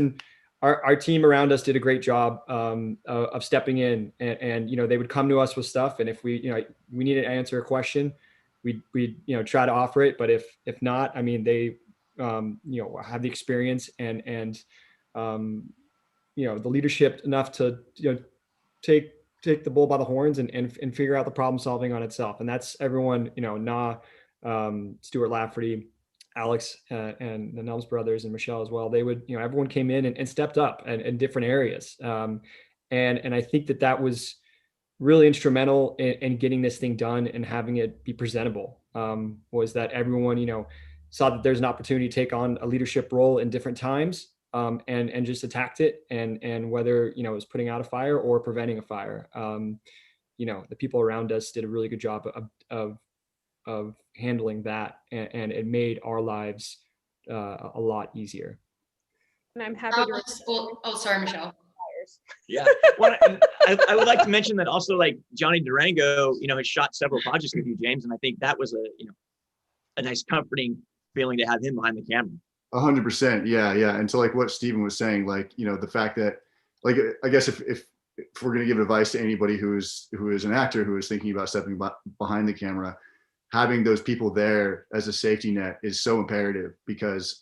our team around us did a great job of stepping in and, they would come to us with stuff. And if we needed to answer a question, we'd try to offer it. But if not, I mean, they, have the experience and the leadership enough to, take the bull by the horns and figure out the problem solving on itself. And that's everyone, Stuart Lafferty, Alex, and the Nelms brothers and Michelle as well. They would, everyone came in and stepped up in different areas. And I think that was really instrumental in getting this thing done and having it be presentable. Was that everyone, saw that there's an opportunity to take on a leadership role in different times, and just attacked it, and whether it was putting out a fire or preventing a fire. The people around us did a really good job of handling that, and it made our lives a lot easier.
And I'm happy to.
Oh, sorry, Michelle.
Yeah. Well, I would like to mention that also, like Johnny Durango, has shot several projects with you, James, and I think that was a nice comforting feeling to have him behind the camera.
100%. Yeah. And so like what Stephen was saying, like, the fact that, like, I guess if we're going to give advice to anybody who is an actor who is thinking about stepping behind the camera, having those people there as a safety net is so imperative, because,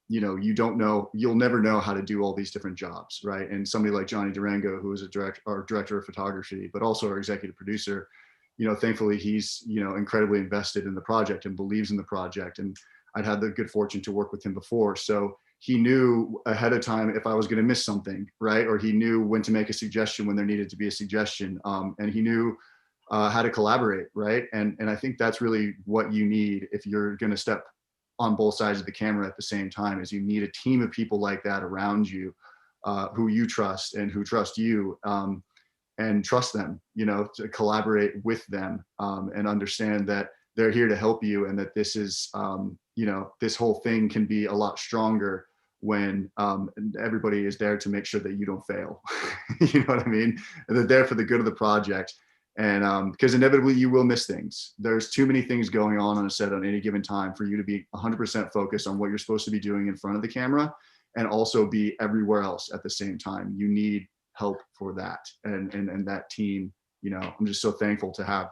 you'll never know how to do all these different jobs. Right. And somebody like Johnny Durango, who is our director of photography, but also our executive producer, thankfully he's, incredibly invested in the project and believes in the project. And I'd had the good fortune to work with him before. So he knew ahead of time if I was going to miss something, right? Or he knew when to make a suggestion when there needed to be a suggestion. And he knew how to collaborate, right? And I think that's really what you need if you're going to step on both sides of the camera at the same time, is you need a team of people like that around you, who you trust and who trust you, and trust them, to collaborate with them, and understand that they're here to help you, and that this is, this whole thing can be a lot stronger when everybody is there to make sure that you don't fail. You know what I mean? And they're there for the good of the project. And because inevitably you will miss things. There's too many things going on a set at any given time for you to be 100% focused on what you're supposed to be doing in front of the camera, and also be everywhere else at the same time. You need help for that. And that team, I'm just so thankful to have,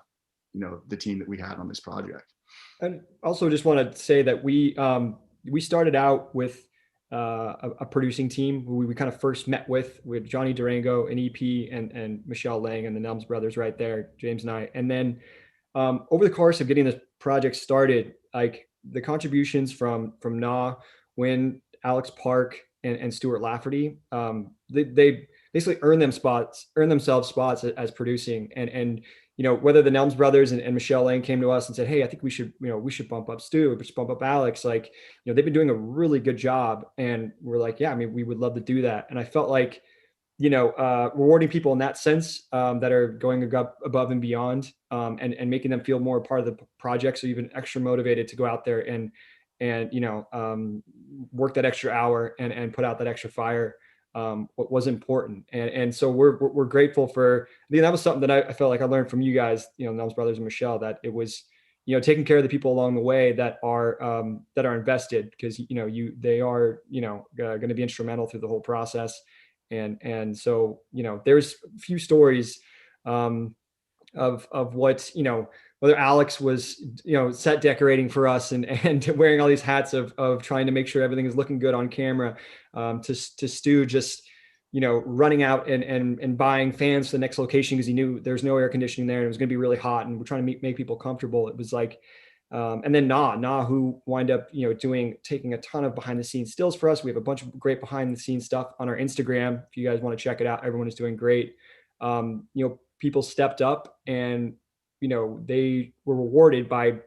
the team that we had on this project. And
also just want to say that we started out with a producing team who we kind of first met with Johnny Durango, an EP, and Michelle Lang and the Nelms brothers right there, James and I. And then over the course of getting this project started, like the contributions from Na, Wynn, Alex Park, and Stuart Lafferty, they basically earn themselves spots as producing. And whether the Nelms brothers and Michelle Lane came to us and said, hey, I think we should bump up Stu, we should bump up Alex. Like, they've been doing a really good job. And we're like, yeah, I mean, we would love to do that. And I felt like, rewarding people in that sense, that are going above and beyond, and making them feel more part of the project. So even extra motivated to go out there and work that extra hour and put out that extra fire, what was important. And so we're grateful for, that was something that I felt like I learned from you guys, Nelms brothers and Michelle, that it was, taking care of the people along the way that are invested, because, they are, going to be instrumental through the whole process. And so, there's a few stories, of what, whether Alex was, set decorating for us and wearing all these hats of trying to make sure everything is looking good on camera, to Stu just, running out and buying fans for the next location because he knew there's no air conditioning there and it was going to be really hot and we're trying to make people comfortable. It was like, and then Na, who wind up, taking a ton of behind the scenes stills for us. We have a bunch of great behind the scenes stuff on our Instagram. If you guys want to check it out, everyone is doing great. People stepped up and, they were rewarded by,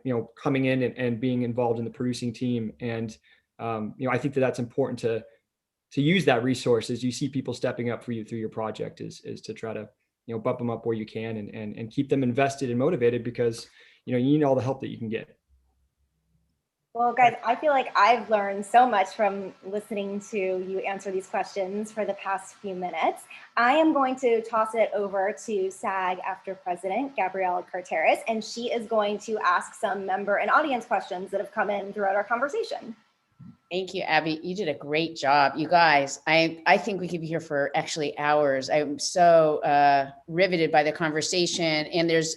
coming in and being involved in the producing team. And, I think that's important to use that resource as you see people stepping up for you through your project is to try to, bump them up where you can and keep them invested and motivated, because, you need all the help that you can get.
Well, guys, I feel like I've learned so much from listening to you answer these questions for the past few minutes. I am going to toss it over to SAG-AFTRA President Gabrielle Carteris, and she is going to ask some member and audience questions that have come in throughout our conversation.
Thank you, Abby. You did a great job. You guys, I think we could be here for actually hours. I'm so riveted by the conversation, and there's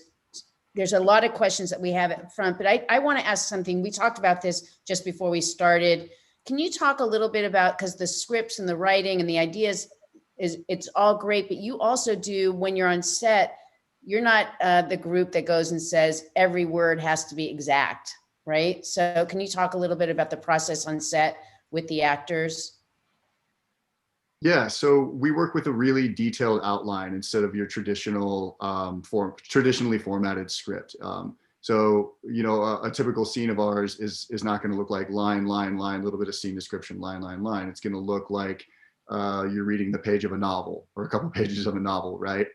a lot of questions that we have up front, but I want to ask something. We talked about this just before we started. Can you talk a little bit about, because the scripts and the writing and the ideas it's all great, but you also do, when you're on set, you're not the group that goes and says every word has to be exact, right? So can you talk a little bit about the process on set with the actors?
Yeah, so we work with a really detailed outline instead of your traditional traditionally formatted script. So, a typical scene of ours is not going to look like line, line, line, a little bit of scene description, line, line, line. It's going to look like you're reading the page of a novel or a couple pages of a novel, right?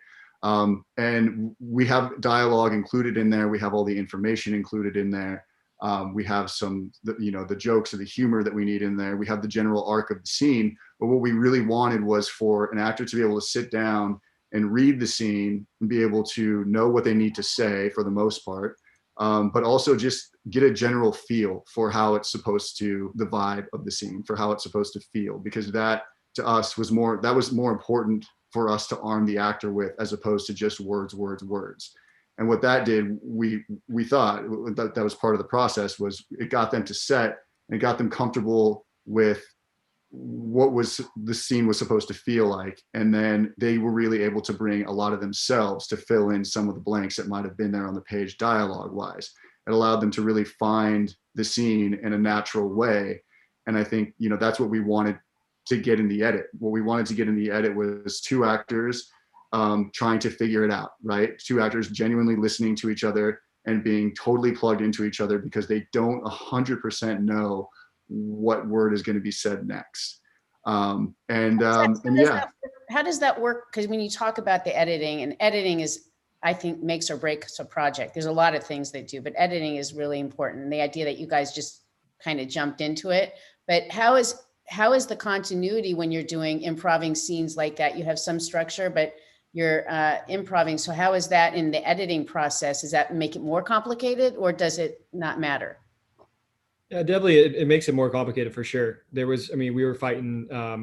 And we have dialogue included in there. We have all the information included in there. We have some, the jokes or the humor that we need in there. We have the general arc of the scene. But what we really wanted was for an actor to be able to sit down and read the scene and be able to know what they need to say for the most part, but also just get a general feel for how it's supposed to, the vibe of the scene, for how it's supposed to feel, because that to us was more important for us to arm the actor with, as opposed to just words. And what that did, we thought that was part of the process, was it got them to set and got them comfortable with what the scene was supposed to feel like. And then they were really able to bring a lot of themselves to fill in some of the blanks that might have been there on the page dialogue wise. It allowed them to really find the scene in a natural way. And I think, that's what we wanted to get in the edit. What we wanted to get in the edit was two actors trying to figure it out, right? Two actors genuinely listening to each other and being totally plugged into each other because they don't 100% know what word is going to be said next. How does that work? Because when you talk about the editing, and editing is, I think, makes or breaks a project. There's a lot of things they do, but editing is really important. And the idea that you guys just kind of jumped into it, but how is the continuity when you're doing improving scenes like that? You have some structure, but you're improving. So how is that in the editing process? Does that make it more complicated, or does it not matter?
Yeah, definitely. It makes it more complicated for sure. We were fighting, a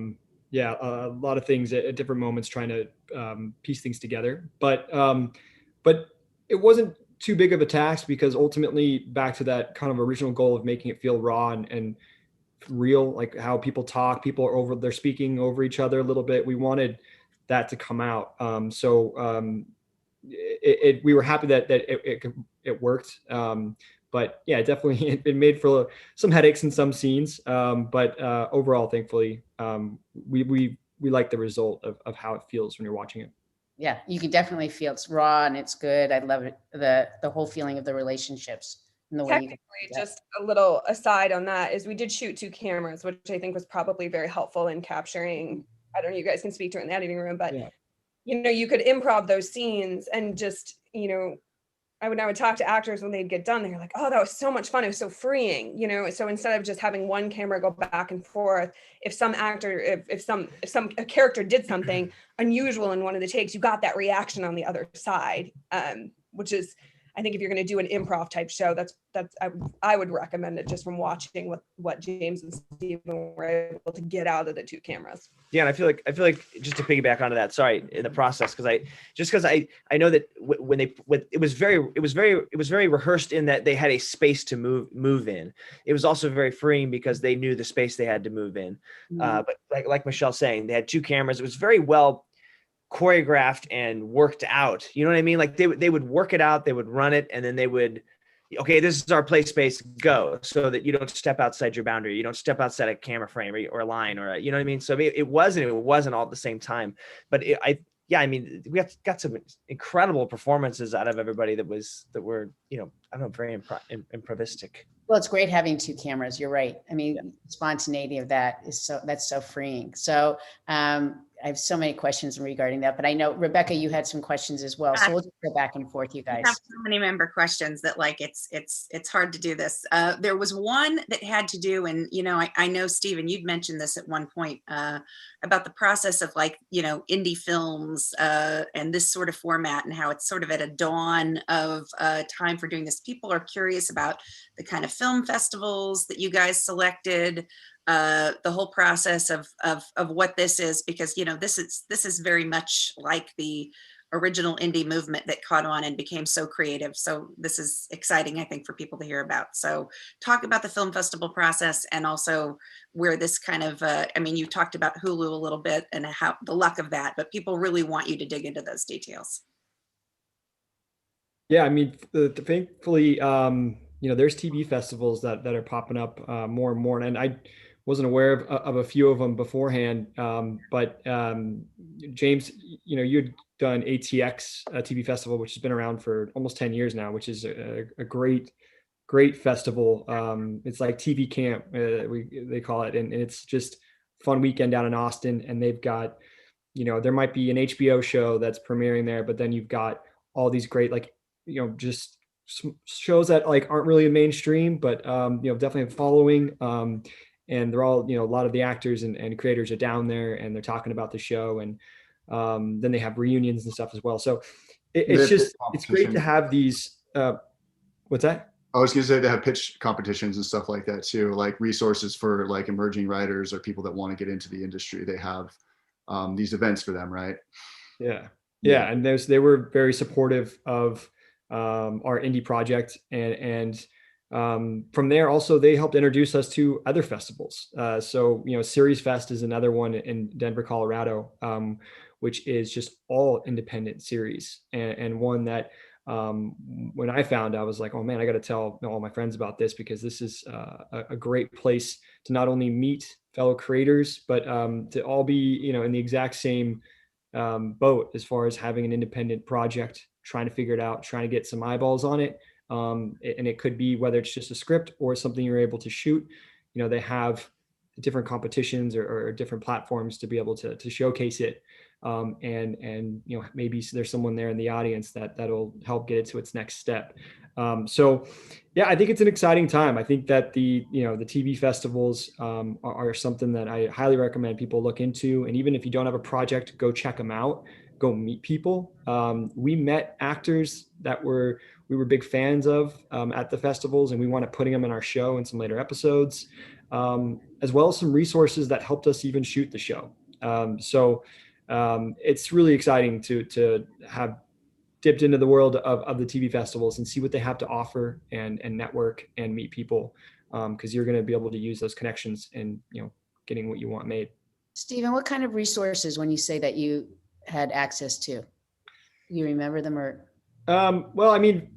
lot of things at different moments, trying to piece things together. But it wasn't too big of a task, because ultimately, back to that kind of original goal of making it feel raw and real, like how people talk, they're speaking over each other a little bit. We wanted that to come out. We were happy that it worked. But yeah, definitely it made for some headaches in some scenes. But overall, thankfully, we we like the result of how it feels when you're watching it.
Yeah, you can definitely feel it's raw and it's good. I love it. The whole feeling of the relationships and the way you
Technically, just a little aside on that is we did shoot 2 cameras, which I think was probably very helpful in capturing. I don't know, you guys can speak to it in the editing room, but
Yeah.
you know, you could improv those scenes and just, you know, I would talk to actors when they'd get done. They're like, "Oh, that was so much fun. It was so freeing." You know, so instead of just having one camera go back and forth, if some actor, if a character did something unusual in one of the takes, you got that reaction on the other side, which is, I think, if you're going to do an improv type show, that's I would recommend it just from watching what James and Stephen were able to get out of the 2 cameras.
Yeah, and I feel like just to piggyback onto that, sorry, in the process, because I know that when it was very rehearsed in that they had a space to move in. It was also very freeing because they knew the space they had to move in. But like Michelle's saying, they had 2 cameras. It was very well choreographed and worked out. You know what I mean? Like they would work it out, they would run it, and then they would, okay, this is our play space, go, so that you don't step outside your boundary, you don't step outside a camera frame or a line or you know what I mean? So it wasn't all at the same time, but I mean, we got some incredible performances out of everybody that were, you know, I don't know, very improvistic.
Well, it's great having 2 cameras. You're right. I mean, spontaneity of that that's so freeing. So I have so many questions regarding that, but I know Rebecca, you had some questions as well. So we'll just go back and forth, you guys.
I have so many member questions that like it's hard to do this. There was one that had to do, and you know, I know Stephen, you'd mentioned this at one point about the process of like, you know, indie films and this sort of format and how it's sort of at a dawn of time for doing this. People are curious about the kind of film festivals that you guys selected, the whole process of what this is, because, you know, this is very much like the original indie movement that caught on and became so creative. So this is exciting, I think, for people to hear about. So talk about the film festival process and also where this kind of, I mean, you talked about Hulu a little bit and how the luck of that, but people really want you to dig into those details.
Yeah, I mean, thankfully, you know, there's TV festivals that are popping up more and more, and I wasn't aware of a few of them beforehand. But James, you know, you'd done ATX TV festival, which has been around for almost 10 years now, which is a great festival. It's like TV camp, they call it, and it's just fun weekend down in Austin. And they've got, you know, there might be an HBO show that's premiering there, but then you've got all these great, like, you know, just shows that like aren't really mainstream, but you know, definitely a following. And they're all, you know, a lot of the actors and creators are down there and they're talking about the show. And then they have reunions and stuff as well. So it's great to have these. What's that?
I was going to say they have pitch competitions and stuff like that too, like resources for like emerging writers or people that want to get into the industry. They have these events for them, right?
Yeah. And they were very supportive of our indie project. And from there also, they helped introduce us to other festivals. So, you know, Series Fest is another one in Denver, Colorado, which is just all independent series and one that when I found, I was like, oh man, I got to tell all my friends about this because this is a great place to not only meet fellow creators, but to all be, you know, in the exact same boat as far as having an independent project, trying to figure it out, trying to get some eyeballs on it. And it could be whether it's just a script or something you're able to shoot. You know, they have different competitions or different platforms to be able to showcase it. And you know, maybe there's someone there in the audience that'll help get it to its next step. So yeah, I think it's an exciting time. I think that the TV festivals are something that I highly recommend people look into. And even if you don't have a project, go check them out, go meet people. We met actors that we were big fans of at the festivals, and we wound up putting them in our show in some later episodes, as well as some resources that helped us even shoot the show. So it's really exciting to have dipped into the world of the TV festivals and see what they have to offer and network and meet people, because you're going to be able to use those connections and, you know, getting what you want made.
Stephen, what kind of resources, when you say that you had access to, you remember them or?
Well, I mean,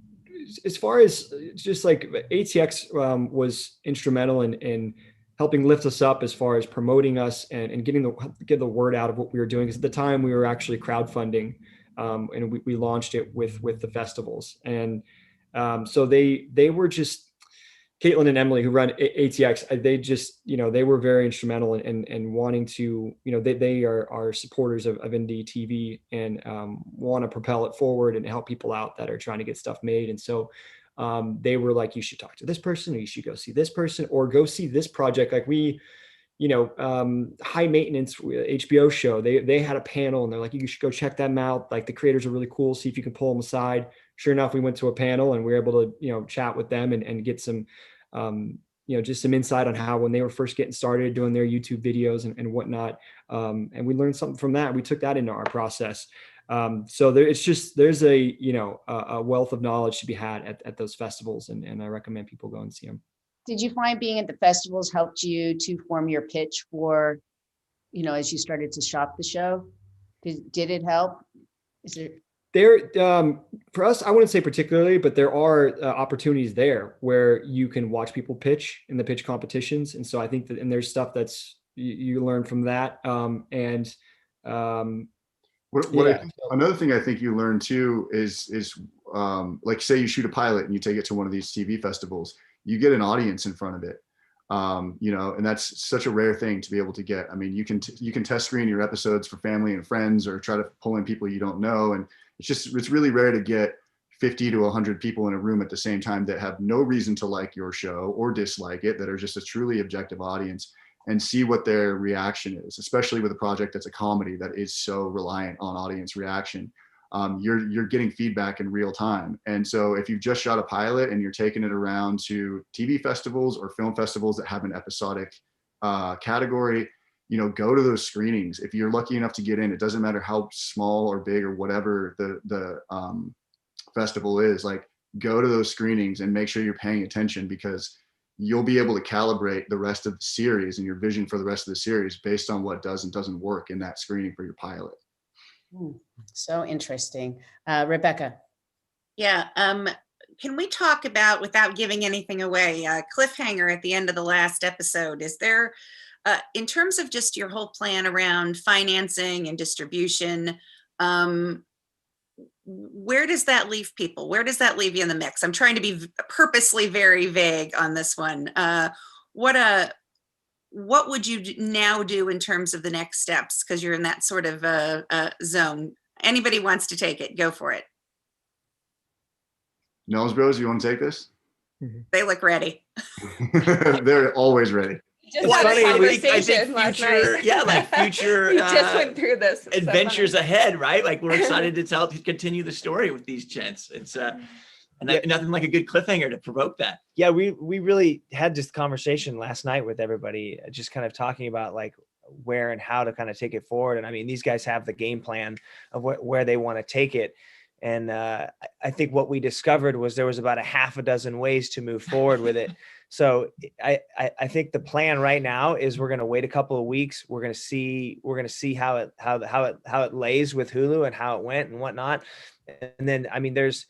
as far as just like ATX was instrumental in helping lift us up as far as promoting us and get the word out of what we were doing. Because at the time we were actually crowdfunding, and we launched it with the festivals. And so they were just, Caitlin and Emily, who run ATX, they just, they were very instrumental in wanting to, they are supporters of indie TV and want to propel it forward and help people out that are trying to get stuff made. And so they were like, you should talk to this person, or you should go see this person, or go see this project. Like High Maintenance HBO show, they had a panel, and they're like, you should go check them out. Like, the creators are really cool. See if you can pull them aside. Sure enough, we went to a panel and we were able to, chat with them and get some, just some insight on how, when they were first getting started doing their YouTube videos and whatnot. And we learned something from that. We took that into our process. So there's a wealth of knowledge to be had at those festivals. And I recommend people go and see them.
Did you find being at the festivals helped you to form your pitch for, as you started to shop the show? Did it help?
There, for us, I wouldn't say particularly, but there are opportunities there where you can watch people pitch in the pitch competitions. And so I think that, and there's stuff that's, you learn from that.
Another thing I think you learn too is like, say you shoot a pilot and you take it to one of these TV festivals, you get an audience in front of it. And that's such a rare thing to be able to get. I mean, you can test screen your episodes for family and friends, or try to pull in people you don't know. And it's really rare to get 50 to 100 people in a room at the same time that have no reason to like your show or dislike it, that are just a truly objective audience, and see what their reaction is, especially with a project that's a comedy that is so reliant on audience reaction. You're getting feedback in real time. And so if you've just shot a pilot and you're taking it around to TV festivals or film festivals that have an episodic category, go to those screenings. If you're lucky enough to get in, it doesn't matter how small or big or whatever the festival is, like, go to those screenings and make sure you're paying attention, because you'll be able to calibrate the rest of the series and your vision for the rest of the series based on what does and doesn't work in that screening for your pilot.
So interesting. Rebecca.
Yeah. Can we talk about, without giving anything away, cliffhanger at the end of the last episode? Is there, in terms of just your whole plan around financing and distribution, where does that leave people? Where does that leave you in the mix? I'm trying to be purposely very vague on this one. What would you now do in terms of the next steps? Because you're in that sort of zone. Anybody wants to take it, go for it.
Nelms Bros, you want to take this?
They look ready.
They're always ready.
Just had a conversation last night.
Future.
We just went through this. It's
adventures ahead, right? Like, we're excited to continue the story with these gents. It's nothing like a good cliffhanger to provoke that.
Yeah, we really had this conversation last night with everybody, just kind of talking about like where and how to kind of take it forward. And I mean, these guys have the game plan of where they want to take it. And I think what we discovered was there was about a half a dozen ways to move forward with it. So I think the plan right now is we're going to wait a couple of weeks. We're going to see how it lays with Hulu and how it went and whatnot. And then, I mean, there's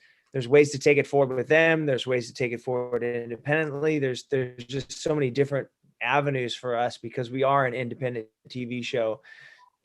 ways to take it forward with them. There's ways to take it forward independently. There's just so many different avenues for us, because we are an independent TV show,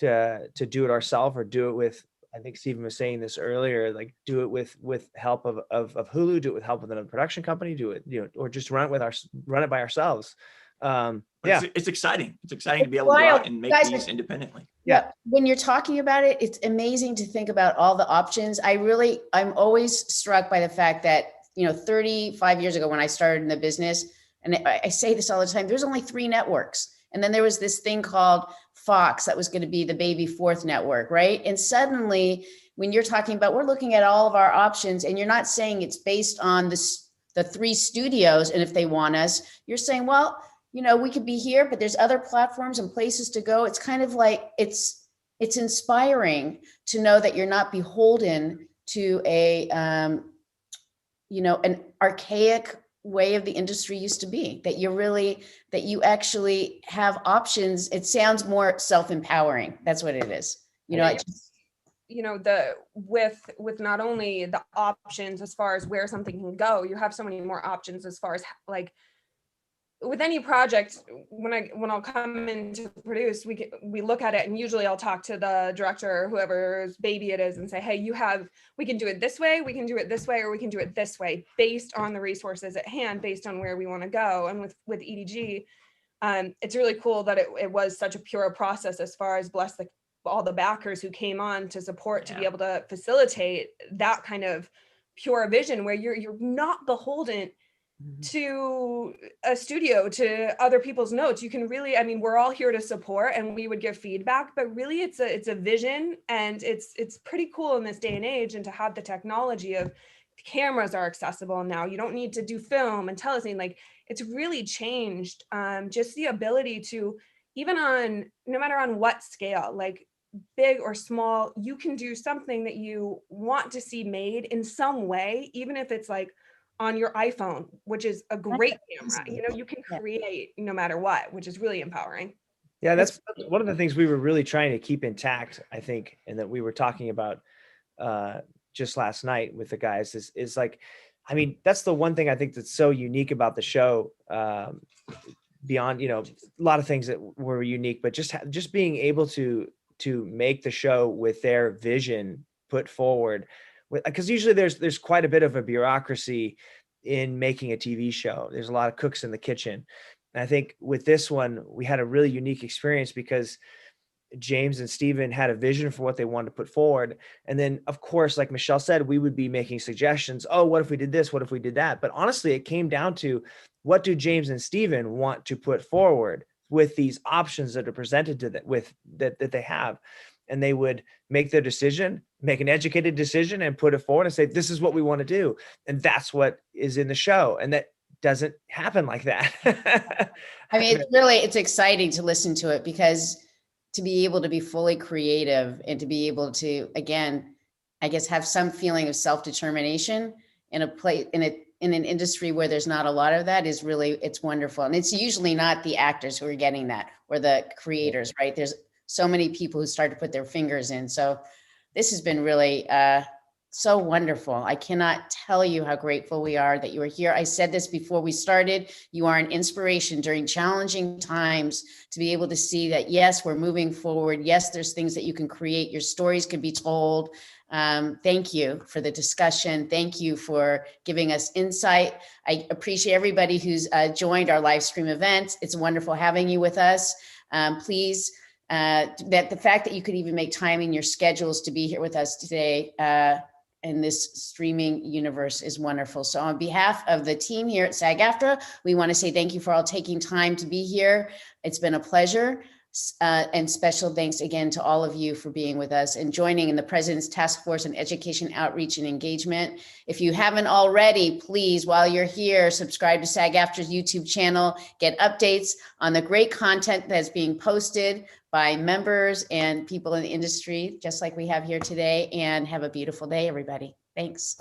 to do it ourselves or do it with, I think Stephen was saying this earlier, like do it with help of Hulu, do it with help of another production company, do it, or just run it by ourselves.
It's exciting. It's exciting to be able to go out and make these independently.
Yeah. When you're talking about it, it's amazing to think about all the options. I'm always struck by the fact that, 35 years ago when I started in the business, and I say this all the time, there's only 3 networks. And then there was this thing called Fox that was going to be the baby 4th network, right? And suddenly, when you're talking about, we're looking at all of our options, and you're not saying it's based on the 3 studios, and if they want us, you're saying, well, we could be here, but there's other platforms and places to go. It's kind of like, it's inspiring to know that you're not beholden to an archaic way of the industry used to be, that you actually have options. It sounds more self-empowering. That's what it is.
With not only the options as far as where something can go, you have so many more options as far as like with any project, when I'll come in to produce, we look at it, and usually I'll talk to the director or whoever's baby it is and say, hey, we can do it this way, we can do it this way, or we can do it this way based on the resources at hand, based on where we want to go. And with EDG, it's really cool that it was such a pure process, as far as bless all the backers who came on to support, to be able to facilitate that kind of pure vision where you're not beholden to a studio, to other people's notes. You can really, I mean, we're all here to support, and we would give feedback, but really it's a vision, and it's pretty cool in this day and age. And to have the technology of cameras are accessible now, you don't need to do film and television, like it's really changed just the ability to, even on, no matter on what scale, like big or small, you can do something that you want to see made in some way, even if it's like on your iPhone, which is a great camera. You know, you can create no matter what, which is really empowering.
Yeah, that's one of the things we were really trying to keep intact, I think, and that we were talking about just last night with the guys is like, I mean, that's the one thing I think that's so unique about the show, beyond, you know, a lot of things that were unique, but just being able to make the show with their vision put forward, because usually there's quite a bit of a bureaucracy in making a TV show. There's a lot of cooks in the kitchen. And I think with this one, we had a really unique experience because James and Stephen had a vision for what they wanted to put forward. And then, of course, like Michelle said, we would be making suggestions. Oh, what if we did this? What if we did that? But honestly, it came down to, what do James and Stephen want to put forward with these options that are presented to them, that they have? And they would make their decision, make an educated decision, and put it forward and say, this is what we want to do. And that's what is in the show. And that doesn't happen like that.
I mean, it's exciting to listen to it, because to be able to be fully creative and to be able to, again, I guess, have some feeling of self-determination in a place, in an industry where there's not a lot of that, is really, it's wonderful. And it's usually not the actors who are getting that, or the creators, right? There's so many people who start to put their fingers in. So this has been really so wonderful. I cannot tell you how grateful we are that you are here. I said this before we started. You are an inspiration during challenging times, to be able to see that, yes, we're moving forward. Yes, there's things that you can create. Your stories can be told. Thank you for the discussion. Thank you for giving us insight. I appreciate everybody who's joined our live stream event. It's wonderful having you with us. Please, that the fact that you could even make time in your schedules to be here with us today in this streaming universe is wonderful. So on behalf of the team here at SAG-AFTRA, we want to say thank you for all taking time to be here. It's been a pleasure. And special thanks again to all of you for being with us and joining in the President's Task Force on Education Outreach and Engagement. If you haven't already, please, while you're here, subscribe to SAG-AFTRA's YouTube channel, get updates on the great content that's being posted by members and people in the industry, just like we have here today, and have a beautiful day, everybody. Thanks.